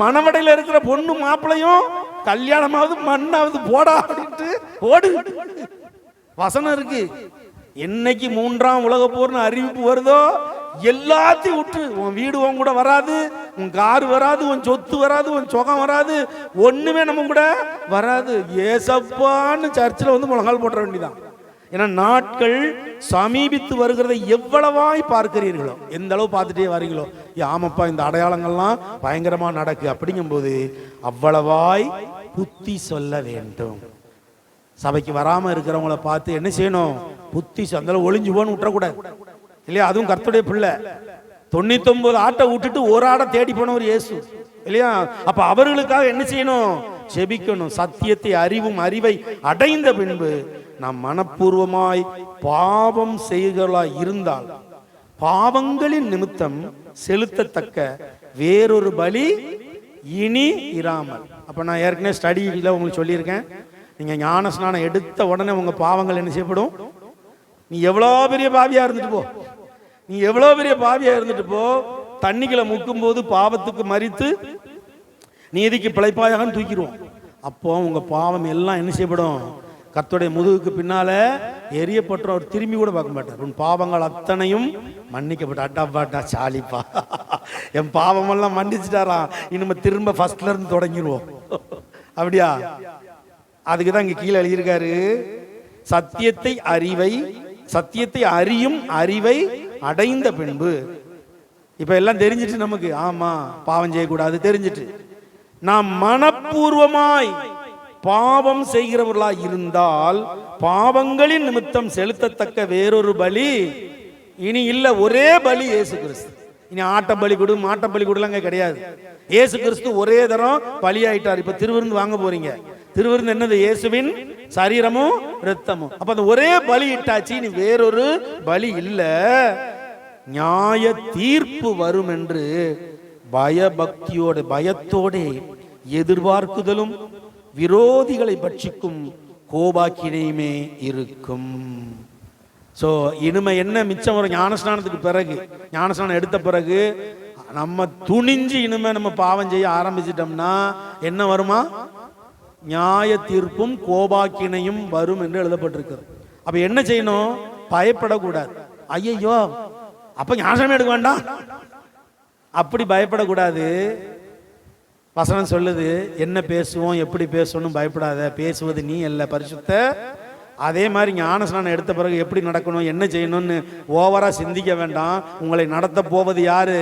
மணவடையில இருக்கிற பொண்ணு மாப்பிளையும் கல்யாணமாவது மண்ணாவது போடா அப்படின்ட்டு ஓடு. வசனம் இருக்கு. என்னைக்கு 3ஆம் உலக போர்னு அறிவிப்பு வருதோ எல்லாத்தையும் விட்டு, உன் வீடு உன் கூட வராது, உன் கார் வராது, உன் சொத்து வராது, உன் சுகம் வராது, ஒண்ணுமே நம்ம கூட வராது. ஏசப்பான்னு சர்ச்சில் வந்து முழங்கால் போட்டுற வேண்டியதான். ஏன்னா நாட்கள் சமீபித்து வருகிறதை எவ்வளவாய் பார்க்கிறீர்களோ, எந்த அளவு பார்த்துட்டே வரீங்களோ, ஆமாப்பா இந்த அடையாளங்கள்லாம் பயங்கரமா நடக்கு அப்படிங்கும்போது அவ்வளவாய் புத்தி சொல்ல வேண்டும். சபைக்கு வராம இருக்கிறவங்கள பார்த்து என்ன செய்யணும்? புத்தி அந்த ஒளிஞ்சு போன்னு விட்டுறக்கூடாது. இல்லையா? அதுவும் கர்த்தருடைய பிள்ளை. 99 ஆட்டை விட்டுட்டு ஒரு ஆடை தேடி போனவர் இயேசு இல்லையா? அப்ப அவர்களுக்காக என்ன செய்யணும்? ஜெபிக்கணும். சத்தியத்தை அறிவை அடைந்த பின்பு நாம் மனப்பூர்வமாய் பாவம் செய்கிறவர்களாய் இருந்தால் பாவங்களின் நிமித்தம் செலுத்தத்தக்க வேறொரு பலி இனி இராமல். அப்ப நான் ஏற்கனவே ஸ்டடியில உங்களுக்கு சொல்லியிருக்கேன், நீங்க ஞான ஸ்நானம் எடுத்த உடனே உங்க பாவங்கள் என்ன செய்யப்படும்? நீ எவ்வளோ பெரிய பாவியா இருந்துட்டு போ, நீ எவ்வளோ பெரிய பாவியா இருந்துட்டு போ, தண்ணிகளை முக்கும் போது பாவத்துக்கு மறித்து நீதிக்கு பிழைப்பாயாகன்னு தூக்கிடுவோம். அப்போ உங்க பாவம் எல்லாம் என்ன செய்யப்படும்? கர்த்தருடைய முதுகுக்கு பின்னால எரியப்பட்டு அவர் திரும்பி கூட பார்க்க மாட்டார். உன் பாவங்கள் அத்தனையும் மன்னிக்கப்பட்ட. அட்டாப்பாட்டா சாலிப்பா, என் பாவமெல்லாம் மன்னிச்சுட்டாரா, இனிமே திரும்ப ஃபர்ஸ்ட்ல இருந்து தொடங்கிடுவோம். அப்படியா? அதுக்கு தான் இங்க கீழே எழுதியிருக்காரு, சத்தியத்தை அறியும் அறிவை அடைந்த பின்பு. இப்ப எல்லாம் தெரிஞ்சிட்டு நமக்கு, ஆமா பாவம் செய்யக்கூடாது தெரிஞ்சிட்டு, நாம் மனப்பூர்வமாய் பாவம் செய்கிறவர்களாய் இருந்தால் பாவங்களின் நிமித்தம் செலுத்தத்தக்க வேறொரு பலி இனி இல்ல. ஒரே பலி இயேசு கிறிஸ்து. இனி ஆட்ட பலி கொடு மாட்ட பலி கொடுலாங்க கிடையாது. இயேசு கிறிஸ்து ஒரே தரம் பலி ஆயிட்டார். இப்ப திருவிருந்து வாங்க போறீங்க. திருவிருந்து என்னது? இயேசுவின் சரீரமும் இரத்தமும். அப்ப அந்த ஒரே பலி இட்டாச்சு, இனி வேறொரு பலி இல்ல. நியாய தீர்ப்பு வரும் என்று பயத்தோட எதிர்பார்க்குதலும் விரோதிகளை பட்சிக்கும் கோபாக்கினையுமே இருக்கும். ஸோ இனிமே என்ன மிச்சம் வரும்? ஞானஸ்நானத்துக்கு பிறகு, ஞானஸ்நானம் எடுத்த பிறகு நம்ம துணிஞ்சு இனிமே நம்ம பாவம் செய்ய ஆரம்பிச்சிட்டோம்னா என்ன வருமா? நியாய தீர்ப்பும் கோபாக்கினையும் வரும் என்று எழுதப்பட்டிருக்கிறது. அப்ப என்ன செய்யணும்? பயப்படக்கூடாது. ஐயோ அப்ப ஞானஸ்நானம் எடுக்க வேண்டாம் அப்படி பயப்படக்கூடாது. வசனம் சொல்லுது, என்ன பேசுவோம் எப்படி பேசணும் பயப்படாத, பேசுவது நீ அல்ல பரிசுத்த. அதே மாதிரி ஞானஸ்நானம் எடுத்த பிறகு எப்படி நடக்கணும் என்ன செய்யணும்னு ஓவரா சிந்திக்க வேண்டாம். உங்களை நடத்த போவது யாரு?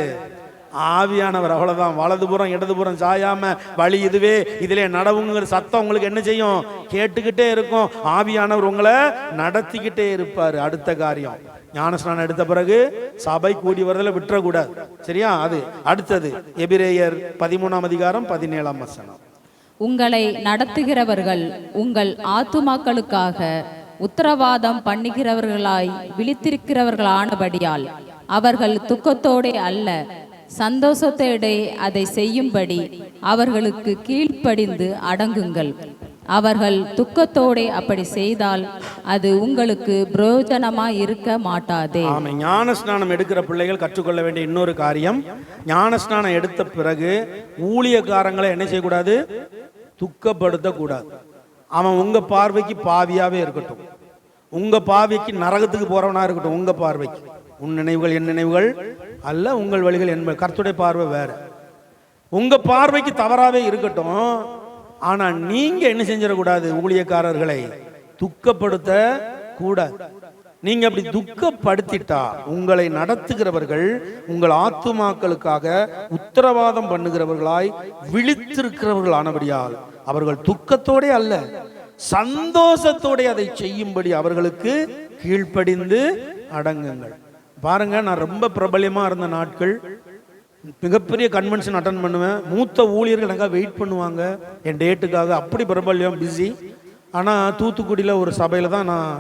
ஆவியானவர். அவ்வளவுதான். வலதுபுறம் இடதுபுறம் சாயாம வழி இதுவே, இதிலே நடவுங்கிற சத்தம் உங்களுக்கு என்ன செய்யும்? கேட்டுக்கிட்டே இருக்கும். ஆவியானவர் உங்களை நடத்திக்கிட்டே இருப்பாரு. அடுத்த காரியம், ஞானஸ்நானம் எடுத்த பிறகு சபை கூடி வரதுல விட்டுறக்கூடாது. சரியா? அது அடுத்தது எபிரேயர் 13ஆம் அதிகாரம் 17ஆம் வசனம். உங்களை நடத்துகிறவர்கள் உங்கள் ஆத்துமாக்களுக்காக உத்தரவாதம் பண்ணுகிறவர்களாய் விழித்திருக்கிறவர்களானபடியால் அவர்கள் துக்கத்தோடே அல்ல சந்தோஷத்தோடே அதை செய்யும்படி அவர்களுக்கு கீழ்ப்படிந்து அடங்குங்கள். அவர்கள் துக்கத்தோடே அப்படி செய்தால் அது உங்களுக்கு பிரயோஜனமாய் இருக்க மாட்டாதே. ஆமா, ஞானஸ்நானம் எடுக்கிற பிள்ளைகள் கற்றுக்கொள்ள வேண்டிய இன்னொரு காரியம், ஞானஸ்நானம் எடுத்த பிறகு ஊழியக்காரங்களை என்ன செய்யக்கூடாது? துக்கப்படுத்த கூடாது. அவன் உங்க பார்வைக்கு பாவியாவே இருக்கட்டும், உங்க பார்வைக்கு நரகத்துக்கு போறவனா இருக்கட்டும், உங்க பார்வைக்கு உன் நினைவுகள் என் நினைவுகள் அல்ல, உங்கள் வழிகள் என்பது கர்த்தருடைய பார்வை வேற. உங்க பார்வைக்கு தவறாவே இருக்கட்டும். ஆனா நீங்க என்ன செஞ்சிடக்கூடாது? ஊழியக்காரர்களை துக்கப்படுத்த கூடாது. நீங்க அப்படி துக்கப்படுத்திட்டா உங்களை நடத்துகிறவர்கள் உங்கள் ஆத்துமாக்களுக்காக உத்தரவாதம் பண்ணுகிறவர்களாய் விழித்திருக்கிறவர்கள் ஆனபடியால் அவர்கள் துக்கத்தோட அல்ல சந்தோஷத்தோட அதை செய்யும்படி அவர்களுக்கு கீழ்ப்படிந்து அடங்குங்கள். பாருங்க, நான் ரொம்ப பிரபலியமா இருந்த நாட்கள் மிகப்பெரிய கன்வென்ஷன் அட்டன் பண்ணுவேன். மூத்த ஊழியர்கள் எனக்காக வெயிட் பண்ணுவாங்க என் டேட்டுக்காக. அப்படி பிரபல்யம், பிஸி. ஆனால் தூத்துக்குடியில் ஒரு சபையில் தான் நான்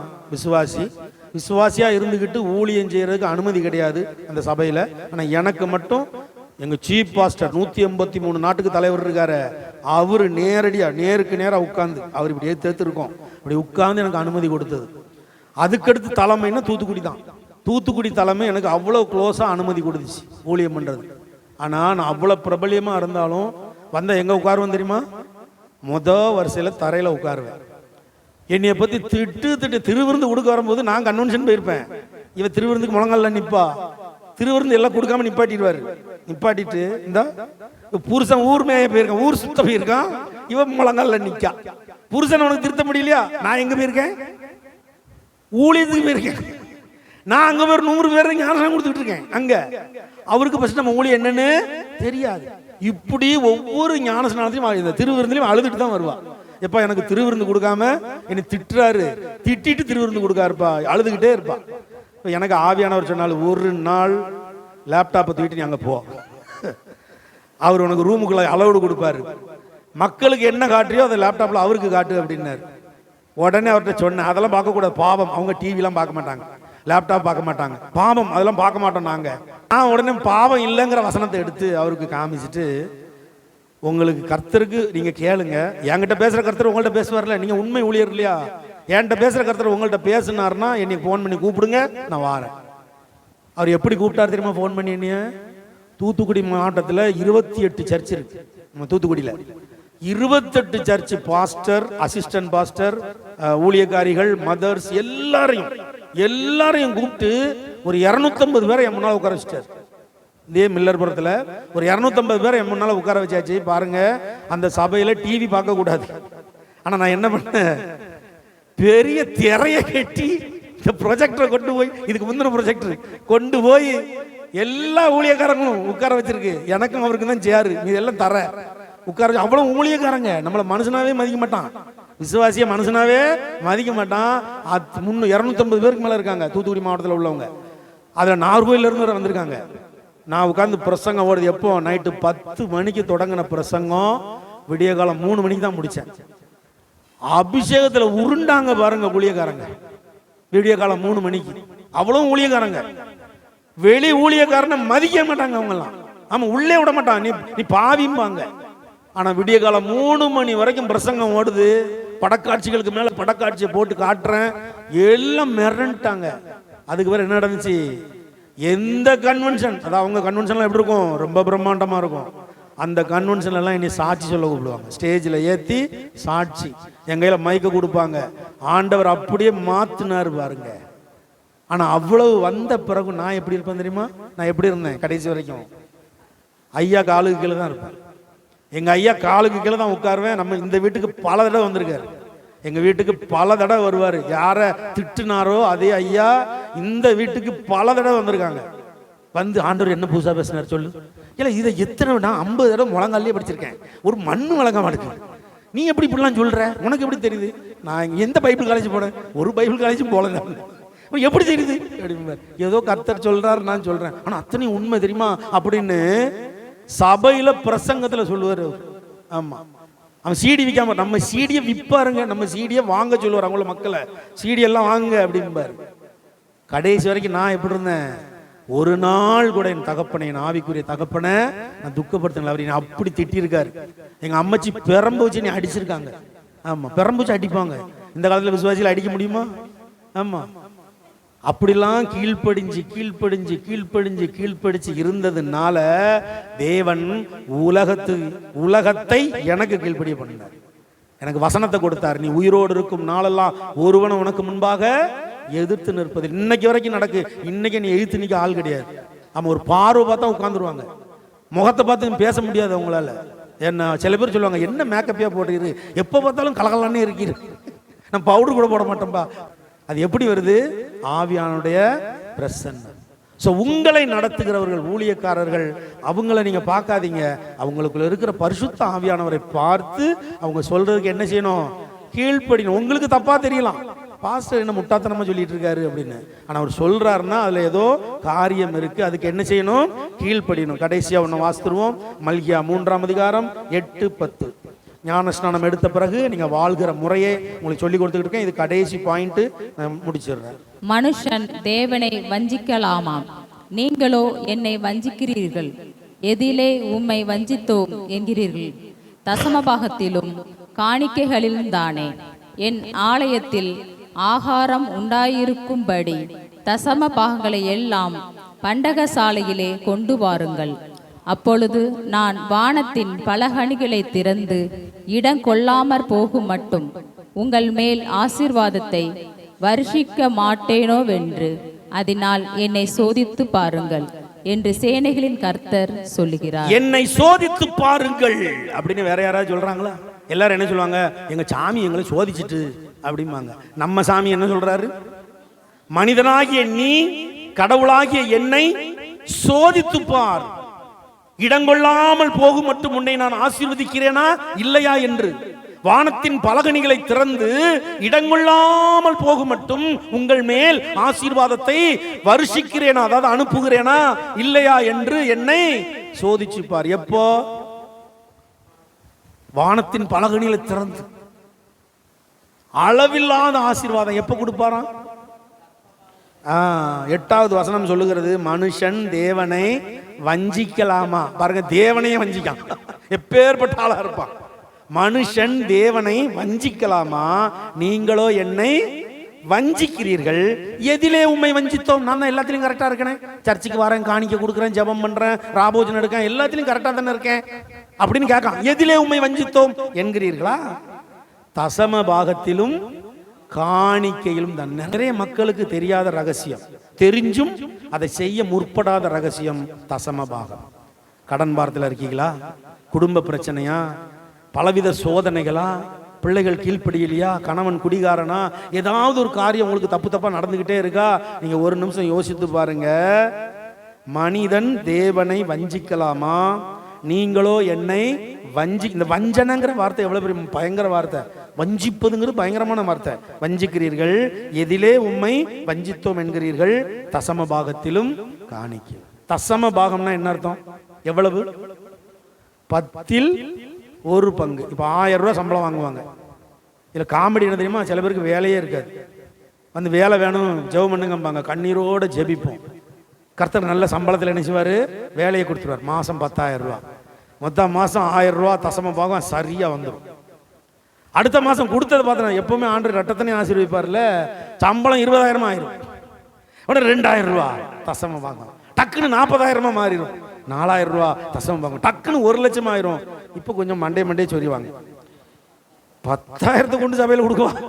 விசுவாசியாக இருந்துக்கிட்டு ஊழியம் செய்கிறதுக்கு அனுமதி கிடையாது அந்த சபையில். ஆனால் எனக்கு மட்டும் எங்கள் சீஃப் பாஸ்டர் 183 நாட்டுக்கு தலைவர் இருக்காரு, அவர் நேருக்கு நேராக உட்காந்து, அவர் இப்படி தேர்த்திருக்கோம், இப்படி உட்கார்ந்து எனக்கு அனுமதி கொடுத்தது. அதுக்கடுத்து தலைமைன்னா தூத்துக்குடி தான். தூத்துக்குடி தலைமை எனக்கு அவ்வளோ க்ளோஸாக அனுமதி கொடுத்துச்சு ஊழியம் பண்ணுறது. ஆனால் நான் அவ்வளோ பிரபலியமாக இருந்தாலும் எங்கே உட்காருவேன் தெரியுமா? வரிசையில் தரையில் உட்காருவேன். என்னைய பற்றி திட்டு திருவிருந்து கொடுக்க வரும்போது நான் கன்வென்ஷன் போயிருப்பேன். இவன் திருவிருந்துக்கு முழங்கால நிற்பா, திருவிருந்து எல்லாம் கொடுக்காம நிப்பாட்டிட்டு இந்த புருஷன் ஊர் மேய போயிருக்கான், ஊர் சுத்த போயிருக்கான், இவன் முழங்கால நிற்கா. புருஷன் உனக்கு திருத்த முடியலையா? நான் எங்கே போயிருக்கேன்? ஊழியத்துக்கு போயிருக்கேன். நான் அங்க ஒரு 100 பேர் ஞானம் கொடுத்துட்டு இருக்கேன். அங்க அவருக்கு ஃபர்ஸ்ட் நம்ம ஊழியம் என்னன்னு தெரியாது. இப்படி ஒவ்வொரு ஞான ஸ்நானத்தையும் இந்த திருவிருந்துலையும் அழுதுட்டு தான் வருவா. எப்பா எனக்கு திருவிருந்து கொடுக்காம என்னை திட்டுறாரு, திட்டிட்டு திருவிருந்து கொடுக்காருப்பா, அழுதுகிட்டே இருப்பா. இப்போ எனக்கு ஆவியானவர் சொன்னாலும் ஒரு நாள் லேப்டாப்பை தூக்கிட்டு நீ அங்கே போ, அவர் உனக்கு ரூமுக்குள்ள அலவுடு கொடுப்பாரு, மக்களுக்கு என்ன காட்டுறியோ அதை லேப்டாப்பில் அவருக்கு காட்டு அப்படின்னாரு. உடனே அவர்கிட்ட சொன்னேன், அதெல்லாம் பார்க்கக்கூடாது, பாவம். அவங்க டிவிலாம் பார்க்க மாட்டாங்க, லேப்டாப் பார்க்க மாட்டாங்க, பாவம், அதெல்லாம் பார்க்க மாட்டோம் நாங்கள். நான் உடனே பாவம் இல்லைங்கிற வசனத்தை எடுத்து அவருக்கு காமிச்சிட்டு, உங்களுக்கு கர்த்தருக்கு நீங்கள் கேளுங்க, என்கிட்ட பேசுகிற கர்த்தர் உங்கள்கிட்ட பேசுவார்ல, நீங்கள் உண்மை ஊழியர் இல்லையா, என்கிட்ட பேசுகிற கர்த்தர் உங்கள்கிட்ட பேசுனாருன்னா என்னை ஃபோன் பண்ணி கூப்பிடுங்க, நான் வாரேன். அவர் எப்படி கூப்பிட்டாரு தெரியுமா? ஃபோன் பண்ணி என்னைய தூத்துக்குடி மாவட்டத்தில் 28 சர்ச் இருக்கு. நம்ம தூத்துக்குடியில் 28 சர்ச் பாஸ்டர், அசிஸ்டன்ட் பாஸ்டர், ஊழியக்காரிகள், மதர்ஸ் எல்லாரையும் கூப்பிட்டு ஒரு 250 பேரை என் முன்னால் உட்கார வச்சிட்டார். இதே மில்லர்புரத்தில் ஒரு 250 பேரை என் முன்னால் உட்கார வச்சாச்சு. பாருங்க, அந்த சபையில் டிவி பார்க்க கூடாது. ஆனால் நான் என்ன பண்ணேன், பெரிய திரையை கட்டி இந்த ப்ரொஜெக்டரை கொண்டு போய், இதுக்கு முந்தின ப்ரொஜெக்டர் கொண்டு போய் எல்லா ஊழியக்காரங்களும் உட்கார வச்சிருக்கு. எனக்கும் அவருக்கு தான் சேரு, இதெல்லாம் தர உட்கார. அவ்வளவு ஊழியக்காரங்க. நம்மள மனுஷனாவே மதிக்க மாட்டான், விசுவாசிய மனுஷனாவே மதிக்க மாட்டான். 250 பேருக்கு மேல இருக்காங்க தூத்துக்குடி மாவட்டத்தில் உள்ளவங்க. அதுல நாகர்கோயில இருந்து வந்திருக்காங்க. நான் உட்கார்ந்து பிரசங்கம் ஓடுது. எப்போ? நைட்டு 10 மணிக்கு தொடங்கின பிரசங்கம் விடிய காலம் 3 மணிக்கு தான் முடிச்சேன். அபிஷேகத்துல உருண்டாங்க பாருங்க ஊழியக்காரங்க. விடிய காலம் 3 மணிக்கு அவ்வளவு ஊழியக்காரங்க. வெளி ஊழியக்காரனை மதிக்க மாட்டாங்க அவங்க எல்லாம். ஆமா, உள்ளே விட மாட்டான், நீ பாவிம்பாங்க. ஆனா விடிய காலம் 3 மணி வரைக்கும் பிரசங்கம் ஓடுது. படக்காட்சிகளுக்கு மேல படக்காட்சியை போட்டு காட்டுறேன், எல்லாம் மிரண்டாங்க. அதுக்கு வேற என்ன நடந்துச்சு, எந்த கன்வென்ஷன், அதாவது அவங்க கன்வென்ஷன்லாம் எப்படி இருக்கும், ரொம்ப பிரம்மாண்டமா இருக்கும். அந்த கன்வென்ஷன் எல்லாம் இனி சாட்சி சொல்ல கூப்பிடுவாங்க. ஸ்டேஜில் ஏற்றி சாட்சி, என் கையில் மைக்க கொடுப்பாங்க. ஆண்டவர் அப்படியே மாத்தினார் பாருங்க. ஆனால் அவ்வளவு வந்த பிறகு நான் எப்படி இருப்பேன் தெரியுமா? நான் எப்படி இருந்தேன் கடைசி வரைக்கும்? ஐயா காலுக்கு கீழே தான் இருப்பேன். எங்கள் ஐயா காலுக்கு கீழே தான் உட்காருவேன். நம்ம இந்த வீட்டுக்கு பல தடவை வந்திருக்காரு, எங்கள் வீட்டுக்கு பல தடவை வருவார். யாரை திட்டுனாரோ அதே ஐயா இந்த வீட்டுக்கு பல தடவை வந்திருக்காங்க. வந்து ஆண்டவர் என்ன புதுசாக பேசினார் சொல்லு. இல்லை இதை எத்தனை, நான் 50 தடவை முழங்காலே படிச்சிருக்கேன், ஒரு மண்ணு வழங்க மாட்டேன். நீ எப்படி இப்படிலாம் சொல்ற, உனக்கு எப்படி தெரியுது? நான் எந்த பைபிள் காலேஜ் போனேன்? ஒரு பைபிள் காலேஜும் போல. எப்படி தெரியுது அப்படின்னா, ஏதோ கர்த்தர் சொல்றாரு நான் சொல்றேன், ஆனா அத்தனை உண்மை தெரியுமா அப்படின்னு சபையில பிரசங்கத்துல சொல்லுவாரு. ஆமா, அவன் சீடி விற்காம, நம்ம சீடியை விற்பாருங்க, நம்ம சீடியை வாங்க சொல்லுவார் அவங்கள மக்களை, சீடி எல்லாம் வாங்க அப்படின்பாரு. கடைசி வரைக்கும் நான் எப்படி இருந்தேன், ஒரு நாள் கூட என் தகப்பனை, என் ஆவிக்குரிய தகப்பனை நான் துக்கப்படுத்தின. அவர் அப்படி திட்டிருக்காரு. எங்க அம்மச்சி பெரம்பு வச்சு நீ அடிச்சிருக்காங்க. ஆமா, பெரம்பு வச்சு அடிப்பாங்க. இந்த காலத்துல விசுவாசியில் அடிக்க முடியுமா? ஆமா, அப்படிலாம் கீழ்ப்படிஞ்சு கீழ்ப்படிஞ்சு கீழ்ப்படிஞ்சு கீழ்ப்படிச்சு இருந்ததுனால தேவன் உலகத்தை எனக்கு கீழ்ப்படிய பண்ணினார். எனக்கு வசனத்தை கொடுத்தார். நீ உயிரோடு இருக்கும் நாளெல்லாம் ஒருவன் உனக்கு முன்பாக எதிர்த்து நிற்பது. இன்னைக்கு வரைக்கும் நடக்கு. இன்னைக்கு நீ எதிர்த்து நிற்க ஆள் கிடையாது. ஆமா, ஒரு பார்வை பார்த்தா உட்காந்துருவாங்க, முகத்தை பார்த்து பேச முடியாது அவங்களால. என்ன சில பேர் சொல்லுவாங்க, என்ன மேக்கப்பியா போட்டுரு, எப்போ பார்த்தாலும் கலகலானே இருக்கிற, நான் பவுடர் கூட போட மாட்டேன்பா. அது எப்படி வருது? ஆவியானுடைய பிரசன்னம். ஸோ உங்களை நடத்துகிறவர்கள், ஊழியக்காரர்கள், அவங்கள நீங்க பார்க்காதீங்க, அவங்களுக்குள்ள இருக்கிற பரிசுத்த ஆவியானவரை பார்த்து அவங்க சொல்றதுக்கு என்ன செய்யணும்? கீழ்ப்படிணும். உங்களுக்கு தப்பா தெரியலாம், பாஸ்டர் என்ன முட்டாத்தனமா சொல்லிட்டு இருக்காரு அப்படின்னு. ஆனா அவர் சொல்றாருன்னா அதுல ஏதோ காரியம் இருக்கு. அதுக்கு என்ன செய்யணும்? கீழ்ப்படியணும். கடைசியா ஒன்று வாசித்துருவோம். மல்கியா 3ஆம் அதிகாரம் 8-10. ஞான ஸ்நானம் எடுத்த பிறகு நீங்க வாழ்கிற முறையே உங்களுக்கு சொல்லி கொடுத்துட்டு இருக்கேன். இது கடைசி பாயிண்ட், முடிச்சிடுறேன். மனுஷன் தேவனை வஞ்சிக்கலாமாம், நீங்களோ என்னை வஞ்சிக்கிறீர்கள். எதிலே உம்மை வஞ்சித்தோம் என்கிறீர்கள்? தசமபாகத்திலும் காணிக்கைகளிலும் தானே. என் ஆலயத்தில் ஆகாரம் உண்டாயிருக்கும்படி தசம பாகங்களை எல்லாம் பண்டகசாலையிலே கொண்டு வாருங்கள். அப்பொழுது நான் வானத்தின் பலகணிகளை திறந்து இடம் கொள்ளாமற் போகும் மட்டும் உங்கள் மேல் ஆசீர்வாதத்தை வருஷிக்க மாட்டேனோவென்று அதனால் என்னை சோதித்து பாருங்கள் என்று சேனைகளின் கர்த்தர் சொல்லுகிறார். என்னை சோதித்து பாருங்கள் அப்படின்னு வேற யாராவது சொல்றாங்களா? எல்லாரும் என்ன சொல்லுவாங்க? எங்க சாமி எங்களை சோதிச்சுட்டு அப்படிம்பாங்க. நம்ம சாமி என்ன சொல்றாரு? மனிதனாகிய நீ கடவுளாகிய என்னை சோதித்து பார், இடங்கொள்ளாமல் போகும் மட்டும் உன்னை நான் ஆசீர்வதிக்கிறேனா இல்லையா என்று. வானத்தின் பலகணிகளை திறந்து இடங்கொள்ளாமல் போகும் மட்டும் உங்கள் மேல் ஆசீர்வாதத்தை வருஷிக்கிறேனா, அதாவது அனுப்புகிறேனா இல்லையா என்று என்னை சோதிச்சுப்பார். எப்போ? வானத்தின் பலகணிகளை திறந்து அளவில்லாத ஆசீர்வாதம் எப்ப கொடுப்பாராம்? 8வது வசனம் சொல்லுகிறது, மனுஷன் தேவனை வஞ்சிக்கலாமா? பாருங்க, தேவனையே வஞ்சிக்கான். எப்பேற்பட்ட ஆளா இருப்பான். மனுஷன் தேவனை வஞ்சிக்கலாமா? நீங்களோ என்னை வஞ்சிக்கிறீர்கள். எதிலே உண்மை வஞ்சித்தோம்? நான் தான் எல்லாத்திலையும் கரெக்டா இருக்கேன். சர்ச்சுக்கு வரேன், காணிக்க கொடுக்குறேன், ஜெபம் பண்றேன், ராபோஜன் எடுக்கேன், எல்லாத்திலையும் கரெக்டா தானே இருக்கேன் அப்படின்னு கேட்கான். எதிலே உண்மை வஞ்சித்தோம் என்கிறீர்களா? தசம பாகத்திலும் காணிக்கையிலும் தான். நிறைய மக்களுக்கு தெரியாத ரகசியம், தெரிஞ்சும் அதை செய்ய முற்படாத ரகசியம் தசம பாகம். கடன் பாரத்தில் இருக்கீங்களா? குடும்ப பிரச்சனையா? பலவித சோதனைகளா? பிள்ளைகள் கீழ்ப்படியிலையா? கணவன் குடிகாரனா? ஏதாவது ஒரு காரியம் உங்களுக்கு தப்பு தப்பா நடந்துகிட்டே இருக்கா? நீங்க ஒரு நிமிஷம் யோசித்து பாருங்க. மனிதன் தேவனை வஞ்சிக்கலாமா? நீங்களோ என்னை இந்த வஞ்சனைங்கிற வார்த்தை எவ்வளவு பெரிய பயங்கர வார்த்தை. வஞ்சிப்பதுங்கிறது பயங்கரமான வார்த்தை. வஞ்சிக்கிறீர்கள். எதிலே உம்மை வஞ்சித்தோம் என்கிறீர்கள்? தசம பாகத்திலும் காணிக்கை. தசம பாகம்னா என்ன அர்த்தம்? எவ்வளவு? 10ல் 1 பங்கு. இப்ப 1000 ரூபாய் சம்பளம் வாங்குவாங்க. இதுல காமெடி என்ன தெரியுமா? சில பேருக்கு வேலையே இருக்காது. வந்து வேலை வேணும், ஜெபம் பண்ணுங்கம்பாங்க. கண்ணீரோட ஜெபிப்போம். கர்த்தர் நல்ல சம்பளத்தில் என்ன செய்வாரு? வேலையை கொடுத்துருவார். மாசம் 10,000 ரூபாய். மொத்தம் மாசம் 1000 ரூபாய் தசம பாகம் சரியா வந்துடும். அடுத்த மாசம் கொடுத்தது பார்த்தா எப்பவுமே ஆண்டு ரட்டத்தனே ஆசீர்வதிப்பார்ல. சம்பளம் 20,000 ஆயிரும். 2000 ரூபாய் தசம பாகம். டக்குன்னு 40,000 மாறிடும். 4,000 ரூபாய் தசம பாகம். டக்குன்னு 1 லட்சம் ஆயிரும். இப்போ கொஞ்சம் மண்டே சொல்லிவாங்க. 10,000 கொண்டு சபையில் கொடுக்குவான்.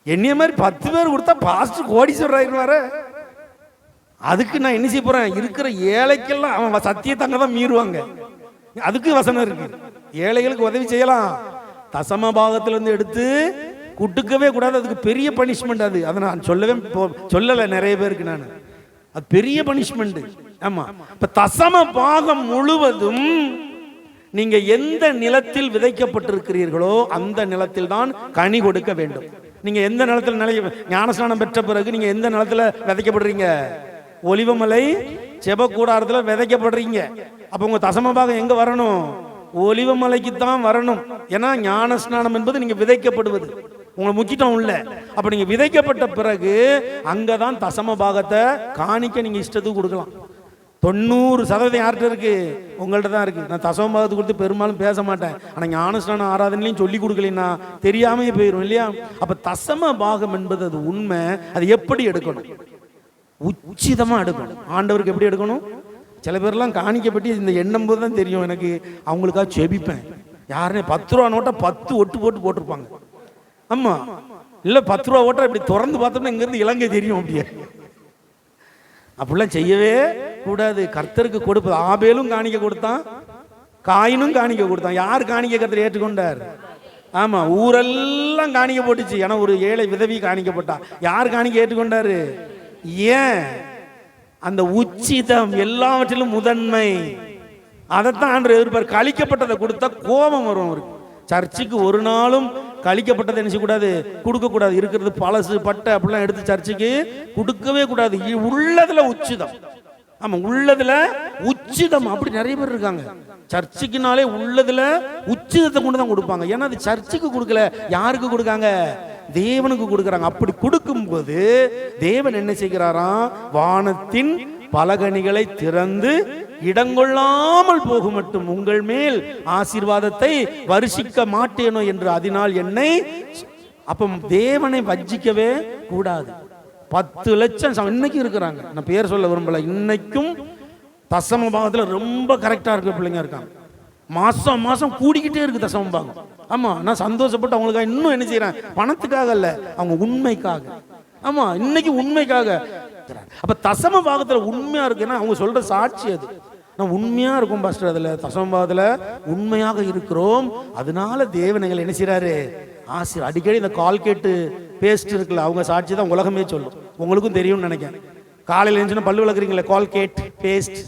என்னைய மாதிரி 10 பேர் கொடுத்தா பாஸ்டர் கோடீஸ்வரர் ஆயிடுவாரு. அதுக்கு நான் என்ன செய்ய போறேன்? இருக்கிற ஏழைக்கெல்லாம் அவன் சத்தியத்தங்க தான் மீறுவாங்க. அதுக்கு வசனம் இருக்கு. ஏழைகளுக்கு உதவி செய்யலாம். தசம பாகத்திலிருந்து எடுத்து குட்டுக்கவே கூடாது. அதுக்கு பெரிய பனிஷ்மெண்ட். அதை நான் சொல்லலை நிறைய பேருக்கு. நான் அது பெரிய பனிஷ்மெண்ட். ஆமா, இப்ப தசம பாகம் முழுவதும் நீங்க எந்த நிலத்தில் விதைக்கப்பட்டிருக்கிறீர்களோ அந்த நிலத்தில் தான் கனி கொடுக்க வேண்டும். நீங்க எந்த நிலத்தில் ஞானஸ்நானம் பெற்ற பிறகு நீங்க எந்த நிலத்துல விதைக்கப்படுறீங்க? ஒலிவமலை செபக்கூடாரத்தில் விதைக்கப்படுறீங்க. அப்ப உங்க தசம பாகம் எங்க வரணும்? ஒலிவமலைக்கு தான் வரணும். ஏன்னா ஞான ஸ்நானம் என்பது நீங்க விதைக்கப்படுவது. உங்களை முக்கியம் இல்ல. அப்ப நீங்க விதைக்கப்பட்ட பிறகு அங்கதான் தசம பாகத்தை காணிக்க நீங்க இஷ்டத்துக்கு கொடுக்கலாம். 90% யார்கிட்ட இருக்கு? உங்கள்ட்ட தான் இருக்கு. நான் தசம பாகத்தை கொடுத்து பெரும்பாலும் பேச மாட்டேன். ஆனா ஞான ஸ்நானம் ஆராதனையும் சொல்லி கொடுக்கலன்னா தெரியாமே போயிடும் இல்லையா? அப்ப தசம பாகம் என்பது அது உண்மை. அது எப்படி எடுக்கணும்? உச்சிதமா எடுக்கணும். ஆண்டவருக்கு எப்படி எடுக்கணும்? சில பேர்லாம் காணிக்கப்பட்டி இந்த எண்ணம் போது தான் தெரியும் எனக்கு. அவங்களுக்காக செபிப்பேன். யாருனே 10 ரூபா நோட்டை 10 ஒட்டு போட்டிருப்பாங்க. ஆமா, இல்ல 10 ரூபா ஓட்டை இப்படி திறந்து பார்த்தோம்னா இங்க இருந்து இலங்கை தெரியும். அப்படியே அப்படிலாம் செய்யவே கூடாது. கர்த்தருக்கு கொடுப்பது. ஆபேலும் காணிக்க கொடுத்தான், காயினும் காணிக்க கொடுத்தான். யார் காணிக்க கர்த்தர் ஏற்றுக்கொண்டார்? ஆமா, ஊரெல்லாம் காணிக்க போட்டுச்சு. ஏன்னா ஒரு ஏழை விதவி காணிக்கப்பட்டா. யார் காணிக்க ஏற்றுக்கொண்டாரு? ஏன்? அந்த உச்சிதம், எல்லாவற்றிலும் முதன்மை. அதைத்தான் ஆண்டவர் எதிர்பார். கழிக்கப்பட்டதை கொடுத்தா கோபம் வரும் அவருக்கு. சர்ச்சுக்கு ஒரு நாளும் கழிக்கப்பட்டதை என்ன செய்யக்கூடாது? கொடுக்க கூடாது. இருக்கிறது பழசு பட்டை அப்படிலாம் எடுத்து சர்ச்சுக்கு கொடுக்கவே கூடாது. உள்ளதுல உச்சிதம். ஆமா, உள்ளதுல உச்சிதம். அப்படி நிறைய பேர் இருக்காங்க. சர்ச்சுக்குனாலே உள்ளதுல உச்சிதத்தை கொண்டு தான் கொடுப்பாங்க. ஏன்னா அது சர்ச்சுக்கு கொடுக்கல, யாருக்கு கொடுக்காங்க? தேவனுக்கு கொடுக்கறாங்க. அப்படி கொடுக்கும் போது தேவன் என்ன செய்கிறாராம்? வானத்தின் பலகணிகளை திறந்து இடங்கொள்ளாமல் போக மட்டும் உங்கள் மேல் ஆசீர்வாதத்தை வருஷிக்க மாட்டேனோ என்று அதனால் என்னை. அப்ப தேவனை வஞ்சிக்கவே கூடாது. 10 லட்சம் இன்னைக்கு இருக்கிறாங்க. நான் பேர் சொல்ல விரும்பல. இன்னைக்கும் தசம பாகத்துல ரொம்ப கரெக்டா இருக்க பிள்ளைங்க இருக்காங்க. மாசம் மாசம் கூடிக்கிட்டே இருக்கு தசம பாகம். ஆமா, நான் சந்தோஷப்பட்டு அவங்களுக்காக இன்னும் என்ன செய்யறேன்? பணத்துக்காக அல்ல, அவங்க உண்மைக்காக. ஆமா, இன்னைக்கு உண்மைக்காக. அப்ப தசம பாகத்துல உண்மையா இருக்குன்னா அவங்க சொல்ற சாட்சி அது. நான் உண்மையா இருக்கும் பாஸ்டர், அதுல தசம பாகத்துல உண்மையாக இருக்கிறோம். அதனால தேவனைகள் என்ன செய்யறாரு? ஆசிரியர் அடிக்கடி இந்த கால்கேட்டு பேஸ்ட் இருக்குல்ல, அவங்க சாட்சி தான் உலகமே சொல்லும். உங்களுக்கும் தெரியும்னு நினைக்கிறேன். காலையில் எழுந்துச்சுன்னா பல்லு விளக்குறீங்களே, கால்கேட் பேஸ்ட்.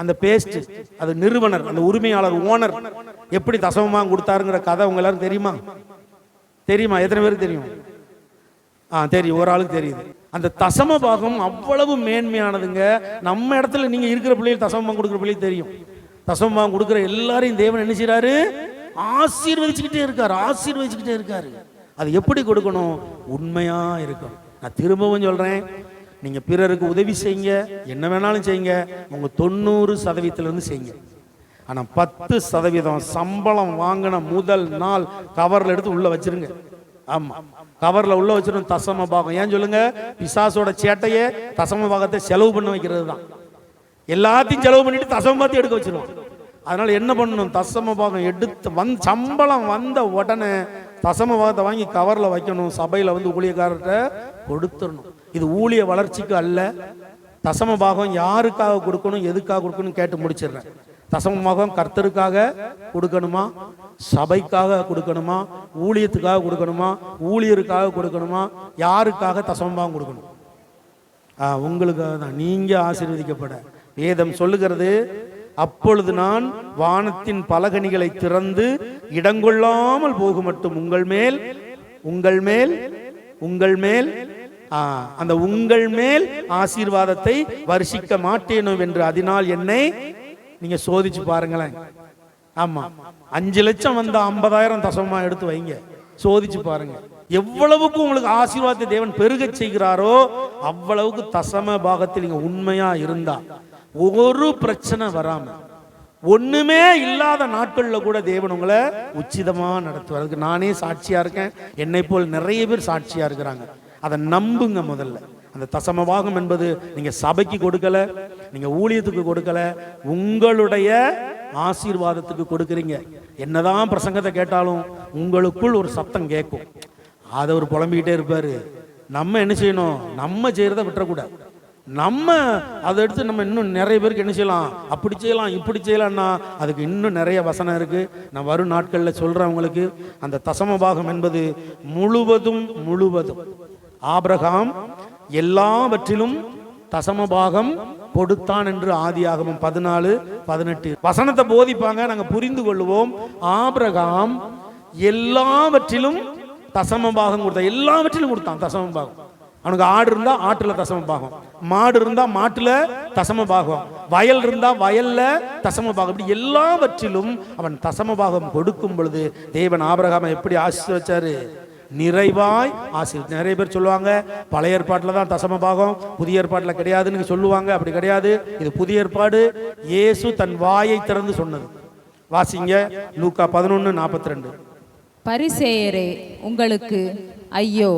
அந்த பேஸ்ட் அது நிறுவனர், அந்த உரிமையாளர், ஓனர் எப்படி தசமமாக கொடுத்தாருங்கிற கதை உங்க எல்லாரும் தெரியுமா? தெரியுமா? எத்தனை பேருக்கு தெரியும்? தெரியும், ஒரு ஆளுக்கு தெரியுது. அந்த தசம பாகம் அவ்வளவு மேன்மையானதுங்க. நம்ம இடத்துல நீங்க இருக்கிற பிள்ளைகள் தசமமாக கொடுக்குற பிள்ளைகள் தெரியும். தசமமாக கொடுக்குற எல்லாரையும் தேவன் என்ன செய்யறாரு? ஆசீர்வதிச்சுக்கிட்டே இருக்காரு. அது எப்படி கொடுக்கணும்? உண்மையா இருக்கும். நான் திரும்பவும் சொல்றேன், நீங்க பிறருக்கு உதவி செய்யுங்க, என்ன வேணாலும் செய்யுங்க, உங்க 90% செய்யுங்க. ஆனா 10% சம்பளம் வாங்கின முதல் நாள் கவர்ல எடுத்து உள்ள வச்சிருங்க. ஆமா, கவர்ல உள்ள வச்சிருந்த தசம பாகம். ஏன் சொல்லுங்க? பிசாசோட சேட்டையே தசம பாகத்தை செலவு பண்ண வைக்கிறது தான். எல்லாத்தையும் செலவு பண்ணிட்டு தசம பாகத்தை எடுக்க வச்சிருவான். அதனால என்ன பண்ணணும்? தசம பாகம் எடுத்து சம்பளம் வந்த உடனே தசம பாகத்தை வாங்கி கவர்ல வைக்கணும். சபையில ஊழியக்காரர்கிட்ட கொடுத்துடணும். இது ஊழிய வளர்ச்சிக்கு அல்ல. தசம பாகம் யாருக்காக கொடுக்கணும், எதுக்காக கொடுக்கணும் கேட்டு முடிச்சிடுறேன். தசம பாகம் கர்த்தருக்காக கொடுக்கணுமா, சபைக்காக கொடுக்கணுமா, ஊழியத்துக்காக கொடுக்கணுமா, ஊழியருக்காக கொடுக்கணுமா, யாருக்காக தசம பாகம் கொடுக்கணும்? உங்களுக்காக தான். நீங்க ஆசீர்வதிக்கப்பட வேதம் சொல்லுகிறது, அப்பொழுது நான் வானத்தின் பலகணிகளை திறந்து இடங்கொள்ளாமல் போக மட்டும் உங்கள் மேல் அந்த உங்கள் மேல் ஆசீர்வாதத்தை வருஷிக்க மாட்டேனோ என்று அதனால் என்னை நீங்க சோதிச்சு பாருங்களேன். ஆமா, 5 லட்சம் வந்த 50,000 தசமமா எடுத்து வைங்க, சோதிச்சு பாருங்க. எவ்வளவுக்கு உங்களுக்கு ஆசீர்வாதத்தை தேவன் பெருக செய்கிறாரோ அவ்வளவுக்கு தசம பாகத்தில் நீங்க உண்மையா இருந்தா ஒரு பிரச்சனை வராம, ஒண்ணுமே இல்லாத நாட்கள்ல கூட தேவன் உங்களை உச்சிதமா நடத்துவார். நானே சாட்சியா இருக்கேன், என்னை போல் நிறைய பேர் சாட்சியா இருக்கிறாங்க. அதை நம்புங்க. முதல்ல அந்த தசம பாகம் என்பது நீங்க சபைக்கு கொடுக்கல, நீங்க ஊழியத்துக்கு கொடுக்கல, உங்களுடைய ஆசீர்வாதத்துக்கு கொடுக்குறீங்க. என்னதான் பிரசங்கத்தை கேட்டாலும் உங்களுக்குள் ஒரு சத்தம் கேட்கும். அதை ஒரு புலம்பிக்கிட்டே இருப்பாரு. நம்ம என்ன செய்யணும்? நம்ம செய்யறத விட்டுறக்கூடாது. நம்ம அதை எடுத்து நம்ம இன்னும் நிறைய பேருக்கு என்ன செய்யலாம், அப்படி செய்யலாம், இப்படி செய்யலாம்னா அதுக்கு இன்னும் நிறைய வசனம் இருக்கு. நான் வரும் நாட்களில் சொல்றேன் உங்களுக்கு. அந்த தசம பாகம் என்பது முழுவதும் ஆபிரகாம் எல்லாவற்றிலும் தசம பாகம் கொடுத்தான் என்று ஆதியாகமம் 14:18 வசனத்தை போதிப்பாங்க, நாங்க புரிந்து கொள்வோம். ஆபிரகாம் எல்லாவற்றிலும் தசம பாகம் கொடுத்தான், எல்லாவற்றிலும் கொடுத்தான் தசம பாகம். அவனுக்கு ஆடு இருந்தா ஆட்டுல தசம பாகம், மாடு இருந்தா மாட்டுல தசம பாகம், வயல் இருந்தா வயல்ல தசம பாகம். இப்படி எல்லாவற்றிலும் அவன் தசம பாகம் கொடுக்கும் பொழுது தேவன் ஆபிரகாமை எப்படி ஆசீர்வதிச்சாரு? நிறைவாய் ஆசீர்வதிச்சார். நிறைய பேர் சொல்லுவாங்க பழைய ஏற்பாட்டில் தான் தசம பாகம், புதிய ஏற்பாட்டில் கிடையாதுன்னு சொல்லுவாங்க. அப்படி கிடையாது. இது புதிய ஏற்பாடு. இயேசு தன் வாயை திறந்து சொன்னது. வாசிங்க, லூக்கா 11:42. பரிசேயரே, உங்களுக்கு ஐயோ,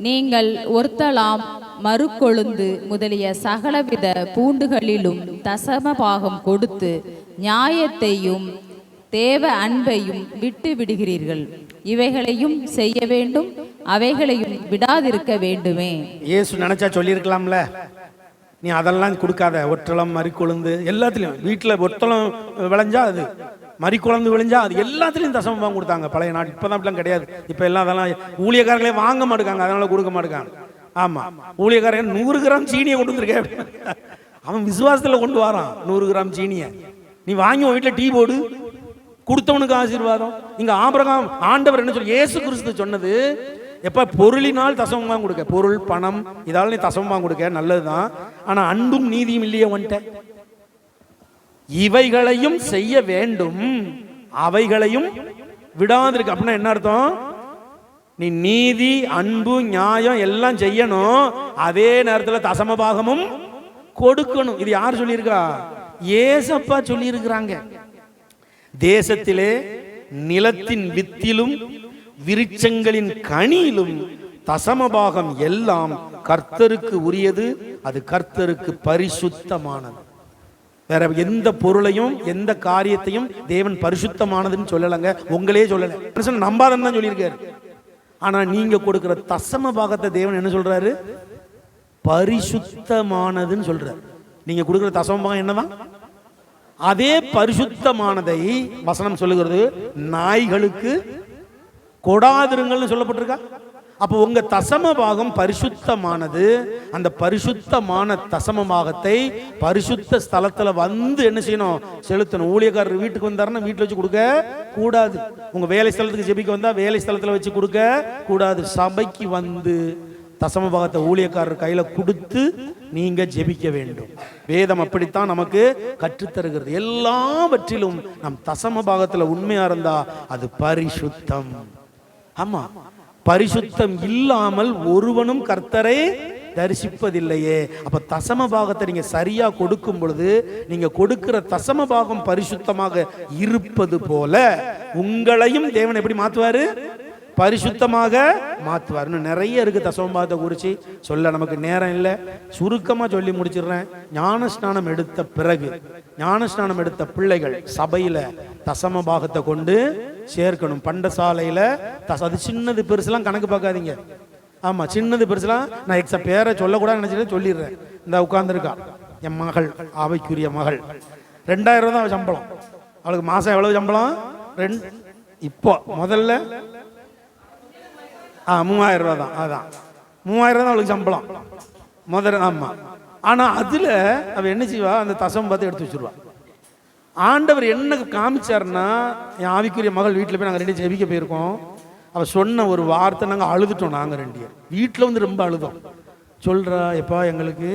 நீங்கள் ஒருத்தலாம் மறுக்கொழுந்து முதலிய சகலவித பூண்டுகளிலும் தசம பாகம் கொடுத்து நியாயத்தையும் தேவ அன்பையும் விட்டு விடுகிறீர்கள். இவைகளையும் செய்ய வேண்டும், அவைகளையும் விடாதிருக்க வேண்டுமே. இயேசு நினைச்சா சொல்லியிருக்கலாம்ல, நீ அதெல்லாம் கொடுக்காத. ஒற்றளம் மறிக்கொழுந்து எல்லாத்துலயும், வீட்டில் ஒற்றளம் விளைஞ்சா அது, மறிக்குழந்து விளைஞ்சா அது, எல்லாத்துலயும் தசம பாகம் கொடுத்தாங்க பழைய நாடு. இப்பதான் இப்பெல்லாம் கிடையாது. இப்ப எல்லாம் அதெல்லாம் ஊழியக்காரங்களே வாங்க மாட்டாங்க, அதனால கொடுக்க மாட்டாங்க. ஆமா, ஊழியக்காரங்க 100 கிராம் சீனியை கொண்டு வந்திருக்கேன், அவன் விசுவாசத்துல கொண்டு வரான் 100 கிராம் சீனியை. நீ வாங்கி உன் வீட்டுல டீ போடு, கொடுத்தவனுக்கு ஆசீர்வாதம். இங்க ஆபிரகாம் ஆண்டவர் என்ன சொல்லி, இயேசு கிறிஸ்து சொன்னது, எப்ப பொருளினால் தசமமா கொடுக்க, பொருள் பணம் இதால நீ தசமமா கொடுக்க நல்லதுதான். ஆனா அன்பும் நீதியும் இல்லையே வந்துட்ட. இவைகளையும் செய்ய வேண்டும், அவைகளையும் விடாதிருக்கு. அப்படின்னா என்ன அர்த்தம்? நீ நீதி, அன்பு, நியாயம் எல்லாம் செய்யணும், அதே நேரத்தில் தசம பாகமும் கொடுக்கணும். இது யார் சொல்லியிருக்கா? ஏசப்பா சொல்லி இருக்கிறாங்க. தேசத்திலே நிலத்தின் வித்திலும் விருட்சங்களின் கனியிலும் தசமபாகம் எல்லாம் கர்த்தருக்கு உரியது, அது கர்த்தருக்கு பரிசுத்தமானது. வேற எந்த பொருளையும் எந்த காரியத்தையும் தேவன் பரிசுத்தமானதுன்னு சொல்லலங்க, உங்களே சொல்லல, நம்பாதன்னு தான் சொல்லியிருக்காரு. ஆனா நீங்க கொடுக்கிற தசம பாகத்தை தேவன் என்ன சொல்றாரு? பரிசுத்தமானதுன்னு சொல்றாரு. நீங்க கொடுக்கிற தசம பாகம் என்னதான்? அதே பரிசுத்தமானதை வசனம் சொல்லுகிறது, நாய்களுக்கு கொடாதிருங்கள்னு சொல்லப்பட்டிருக்கா? அப்போ உங்க தசம பாகம் பரிசுத்தமானது. அந்த பரிசுத்தமான தசம பாகத்தை பரிசுத்த ஸ்தலத்துல வந்து என்ன செய்யணும்? செலுத்தணும். ஊழியக்காரர் வீட்டுக்கு வந்தாருன்னா வீட்டுல வச்சு கொடுக்க கூடாது. உங்க வேலை ஸ்தலத்துக்கு ஜெபிக்க வந்தா வேலை ஸ்தலத்துல வச்சு கொடுக்க கூடாது. சபைக்கு வந்து தசம பாகத்தை ஊழியக்காரர் கையில கொடுத்து நீங்க ஜெபிக்க வேண்டும். வேதம் அப்படித்தான் நமக்கு கற்றுத்தருகிறது. எல்லாவற்றிலும் நம் தசம பாகத்துல உண்மையா இருந்தா அது பரிசுத்தம். ஆமா, பரிசுத்தம் இல்லாமல் ஒருவனும் கர்த்தரை தரிசிப்பதில்லையே. அப்ப தசம பாகத்தை நீங்க சரியா கொடுக்கும் பொழுது நீங்க கொடுக்கிற தசம பாகம் பரிசுத்தமாக இருப்பது போல உங்களையும் தேவன் எப்படி மாத்துவாரு? பரிசுத்தமாக மாற்றுவார். இன்னும் நிறைய இருக்கு தசம பாகத்தை குறித்து சொல்ல, நமக்கு நேரம் இல்லை. சுருக்கமாக சொல்லி முடிச்சிடுறேன். ஞானஸ்நானம் எடுத்த பிறகு, ஞானஸ்நானம் எடுத்த பிள்ளைகள் சபையில் தசம பாகத்தை கொண்டு சேர்க்கணும். பண்டசாலையில் அது சின்னது பெருசுலாம் கணக்கு பார்க்காதீங்க. ஆமாம், சின்னது பெருசுலாம் நான் எக்ஸா பேரை சொல்லக்கூடாதுன்னு நினச்சிட்டு சொல்லிடுறேன். இந்த உட்கார்ந்துருக்கா என் மகள், ஆவைக்குரிய மகள். 2000 ரூபா தான் சம்பளம் அவளுக்கு. மாதம் எவ்வளவு சம்பளம்? இப்போ முதல்ல 3000 ரூபா தான். அதான் 3000 தான் அவளுக்கு சம்பளம் முதல்ல. ஆமாம், ஆனால் அதில் அவள் என்ன செய்வா? அந்த தசம பார்த்து எடுத்து வச்சுருவா. ஆண்டவர் என்ன காமிச்சார்னா, என் ஆவிக்குரிய மகள் வீட்டில் போய் நாங்கள் 2 ஜெபிக்க போயிருக்கோம். அவள் சொன்ன ஒரு வார்த்தை நாங்கள் அழுதுட்டோம். நாங்கள் 2 வீட்டில் வந்து ரொம்ப அழுதோம். சொல்கிறா, எப்பா எங்களுக்கு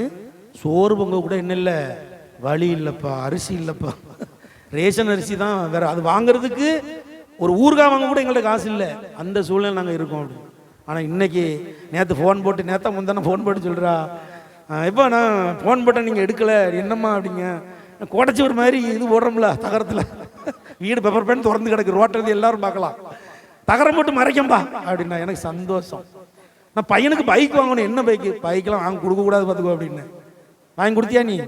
சோறு பொங்க கூட என்ன இல்லை, வழி இல்லைப்பா, அரிசி இல்லைப்பா, ரேஷன் அரிசி தான், வேற அது வாங்குறதுக்கு ஒரு ஊறுகாய் வாங்க கூட எங்கள்கிட்ட காசு இல்லை. அந்த சூழ்நிலை நாங்கள் இருக்கோம் அப்படி. ஆனால் இன்னைக்கு நேற்று ஃபோன் போட்டு, நேற்று முந்தானே ஃபோன் போட்டு சொல்கிறா, எப்போ நான் ஃபோன் போட்டேன் நீங்கள் எடுக்கலை, என்னம்மா அப்படிங்க. கோடைச்சி ஒரு மாதிரி இது போடுறோம்ல தகரத்தில், வீடு பெப்பர் பேன் திறந்து கிடக்கு, ரோட்டில் எல்லாரும் பார்க்கலாம், தகரம் போட்டு மறைக்கம்பா அப்படின்னா எனக்கு சந்தோஷம். நான் பையனுக்கு பைக் வாங்கணும். என்ன பைக்கு? பைக்கெலாம் வாங்க கொடுக்கக்கூடாது பார்த்துக்கோ அப்படின்னு. வாங்கி கொடுத்தியா நீ?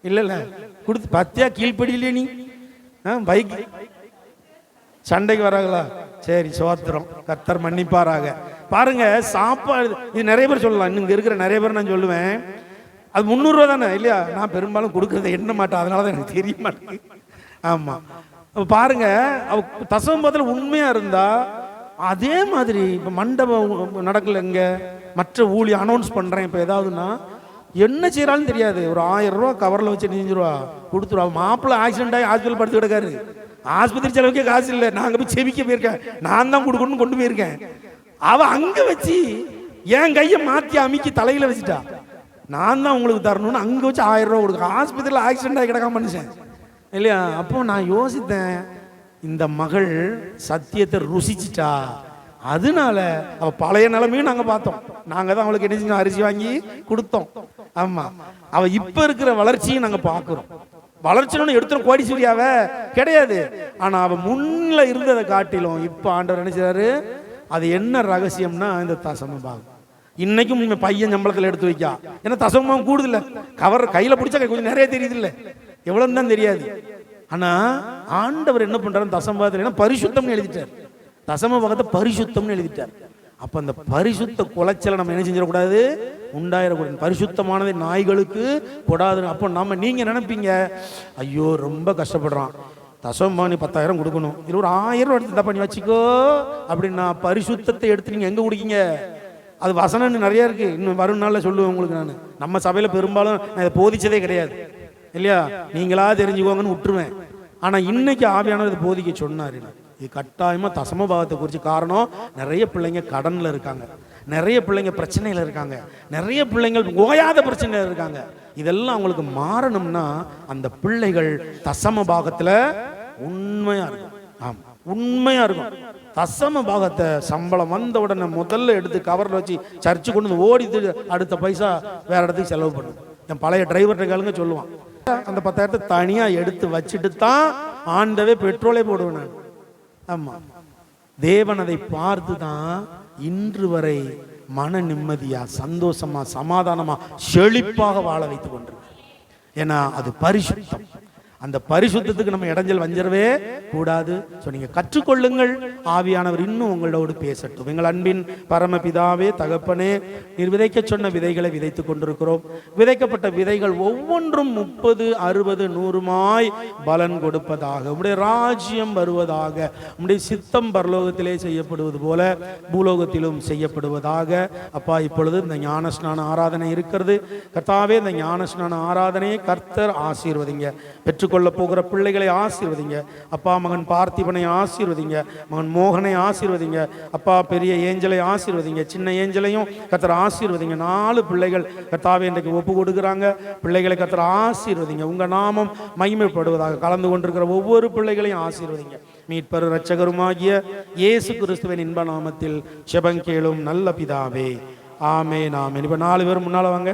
இல்லை இல்லை கொடுத்து பத்தியா கீழ்ப்படியிலே நீ பைக் சண்டைக்கு வராங்களா? சரி, சோத்திரம், கர்த்தர் மன்னிப்பாராக. பாருங்க, சாப்பாடு இது நிறைய பேர் சொல்லலாம். இன்னும் இருக்கிற நிறைய பேர் நான் சொல்லுவேன், அது 300 ரூபா தானே இல்லையா? நான் பெரும்பாலும் கொடுக்கறத எண்ண மாட்டேன், அதனால தான் எனக்கு தெரிய மாட்டேங்குது. ஆமாம், பாருங்க, அவ தசமபத்தில் உண்மையா இருந்தா அதே மாதிரி. இப்போ மண்டபம் நடக்கல, இங்கே மற்ற ஊழி அனௌன்ஸ் பண்றேன் இப்போ ஏதாவதுன்னா என்ன செய்யறாலும் தெரியாது, ஒரு 1000 ரூபா கவரில் வச்சு 5 ரூபா கொடுத்துருவா. மாப்பிள்ளை ஆக்சிடென்ட் ஆகி ஹாஸ்பிட்டல் படுத்து கிடக்காரு, ஆஸ்பத்திரி செலவுக்கே காசு இல்லை, நான் அங்கே போய் செவிக்க போயிருக்கேன், நான் தான் கொடுக்கணும்னு கொண்டு போயிருக்கேன். அவ அங்கே வச்சு என் கையை மாற்றி அமைக்கி தலையில் வச்சுட்டா, நான் தான் உங்களுக்கு தரணும்னு அங்கே வச்சு 1000 ரூபா கொடுக்க. ஆஸ்பத்திரியில் ஆக்சிடென்ட் ஆகி கிடக்காம மனுஷன் இல்லையா? அப்போ நான் யோசித்தேன், இந்த மகள் சத்தியத்தை ருசிச்சிட்டா, அதனால அவ பழைய நிலைமையும் நாங்கள் பார்த்தோம். நாங்கள் தான் அவளுக்கு என்ன செஞ்சோம்? அரிசி வாங்கி கொடுத்தோம். ஆமாம், அவ இப்போ இருக்கிற வளர்ச்சியும் நாங்கள் பார்க்குறோம். வளர்ச்சின்னு எடுத்துரும் கோடீஸ்வரியாவ கிடையாது, ஆனா அவ முன்ன இருந்ததை காட்டிலும் இப்ப ஆண்டவர் நினைச்சாரு. அது என்ன ரகசியம்னா இந்த தசம பாகம். இன்னைக்கும் பையன் சம்பளத்தில் எடுத்து வைக்கா, ஏன்னா தசமம் கூடுதல, கவர் கையில பிடிச்சா கொஞ்சம் நிறைய தெரியுது இல்லை, எவ்வளவு தான் தெரியாது. ஆனா ஆண்டவர் என்ன பண்றாரு? தசம பாகத்தில் பரிசுத்தம்னு எழுதிட்டார், தசம பாகத்தை பரிசுத்தம்னு எழுதிட்டார். அப்ப அந்த பரிசுத்த குலைச்சலை நம்ம என்ன செஞ்சிடக்கூடாது? உண்டாயிடக்கூடாது. பரிசுத்தமானதை நாய்களுக்கு கொடாது. அப்போ நம்ம நீங்க நினைப்பீங்க, ஐயோ ரொம்ப கஷ்டப்படுறான், தசம நீ 10,000 கொடுக்கணும், இது ஒரு 1000 ரூபா எடுத்து பண்ணி வச்சுக்கோ அப்படின்னா, பரிசுத்தத்தை எடுத்து நீங்க எங்க குடிக்கீங்க? அது வசனம்னு நிறைய இருக்கு, இன்னும் வரும் நாளில் சொல்லுவேன் உங்களுக்கு. நான் நம்ம சபையில பெரும்பாலும் நான் இதை போதிச்சதே கிடையாது இல்லையா, நீங்களா தெரிஞ்சுக்கோங்கன்னு விட்டுருவேன். ஆனா இன்னைக்கு ஆவியானவர் இதை போதிக்க சொன்னாரு. இது கட்டாயமா தசம பாகத்தை குறித்து. காரணம், நிறைய பிள்ளைங்க கடன்ல இருக்காங்க, நிறைய பிள்ளைங்க பிரச்சனையில இருக்காங்க, நிறைய பிள்ளைங்கள் ஓயாத பிரச்சனையில இருக்காங்க. இதெல்லாம் அவங்களுக்கு மாறணும்னா அந்த பிள்ளைகள் தசம பாகத்துல உண்மையா இருக்கும். ஆமா, உண்மையா இருக்கும். தசம பாகத்தை சம்பளம் வந்த உடனே முதல்ல எடுத்து கவர்ல வச்சு சர்ச்சு கொண்டு ஓடி அடுத்த பைசா வேற இடத்துக்கு செலவு பண்ணுது. என் பழைய டிரைவர்கிட்ட கேளுங்க சொல்லுவான், அந்த 10,000 தனியா எடுத்து வச்சுட்டு தான் ஆண்டவே பெட்ரோலே போடுவேன் நான். ஆமா, தேவன் அதை பார்த்து தான் இன்று வரை மன நிம்மதியா, சந்தோஷமா, சமாதானமா, செழிப்பாக வாழ வைத்துக் கொண்டிருக்கிறார். ஏன்னா அது பரிசுத்தம். அந்த பரிசுத்தத்துக்கு நம்ம இடைஞ்சல் வஞ்சிடவே கூடாது. ஸோ நீங்கள் கற்றுக்கொள்ளுங்கள், ஆவியானவர் இன்னும் உங்களோடு பேசட்டும். எங்கள் அன்பின் பரமபிதாவே, தகப்பனே, நீர் விதைக்க சொன்ன விதைகளை விதைத்து கொண்டிருக்கிறோம். விதைக்கப்பட்ட விதைகள் ஒவ்வொன்றும் 30, 60, 100 பலன் கொடுப்பதாக, உம்முடைய ராஜ்யம் வருவதாக, உம்முடைய சித்தம் பரலோகத்திலே செய்யப்படுவது போல பூலோகத்திலும் செய்யப்படுவதாக. அப்பா, இப்பொழுது இந்த ஞானஸ்நான ஆராதனை இருக்கிறது கர்த்தாவே. இந்த ஞானஸ்நான ஆராதனையை கர்த்தர் ஆசீர்வதிங்க. பெற்றுக்கொள்ள போகிற பிள்ளைகளை ஆசீர்வதிங்க அப்பா. மகன் பார்த்திபனை ஆசீர்வதிங்க, மகன் மோகனை ஆசீர்வதிங்க அப்பா. பெரிய ஏஞ்சலை ஆசீர்வதிங்க, சின்ன ஏஞ்சலையும் கர்த்தர் ஆசீர்வதிங்க. 4 பிள்ளைகள் கர்த்தாவே இன்றைக்கு ஒப்பு கொடுக்குறாங்க. பிள்ளைகளை கர்த்தர் ஆசீர்வதிங்க. உங்க நாமம் மகிமைப்படுவதாக. கலந்து கொண்டிருக்கிற ஒவ்வொரு பிள்ளைகளையும் ஆசீர்வதிங்க. மீட்பர் இரட்சகருமாகிய இயேசு கிறிஸ்துவின் இன்ப நாமத்தில் ஜெபம் கேளும் நல்ல பிதாவே, ஆமென், ஆமென். இப்ப 4 பேர் முன்னால வாங்க.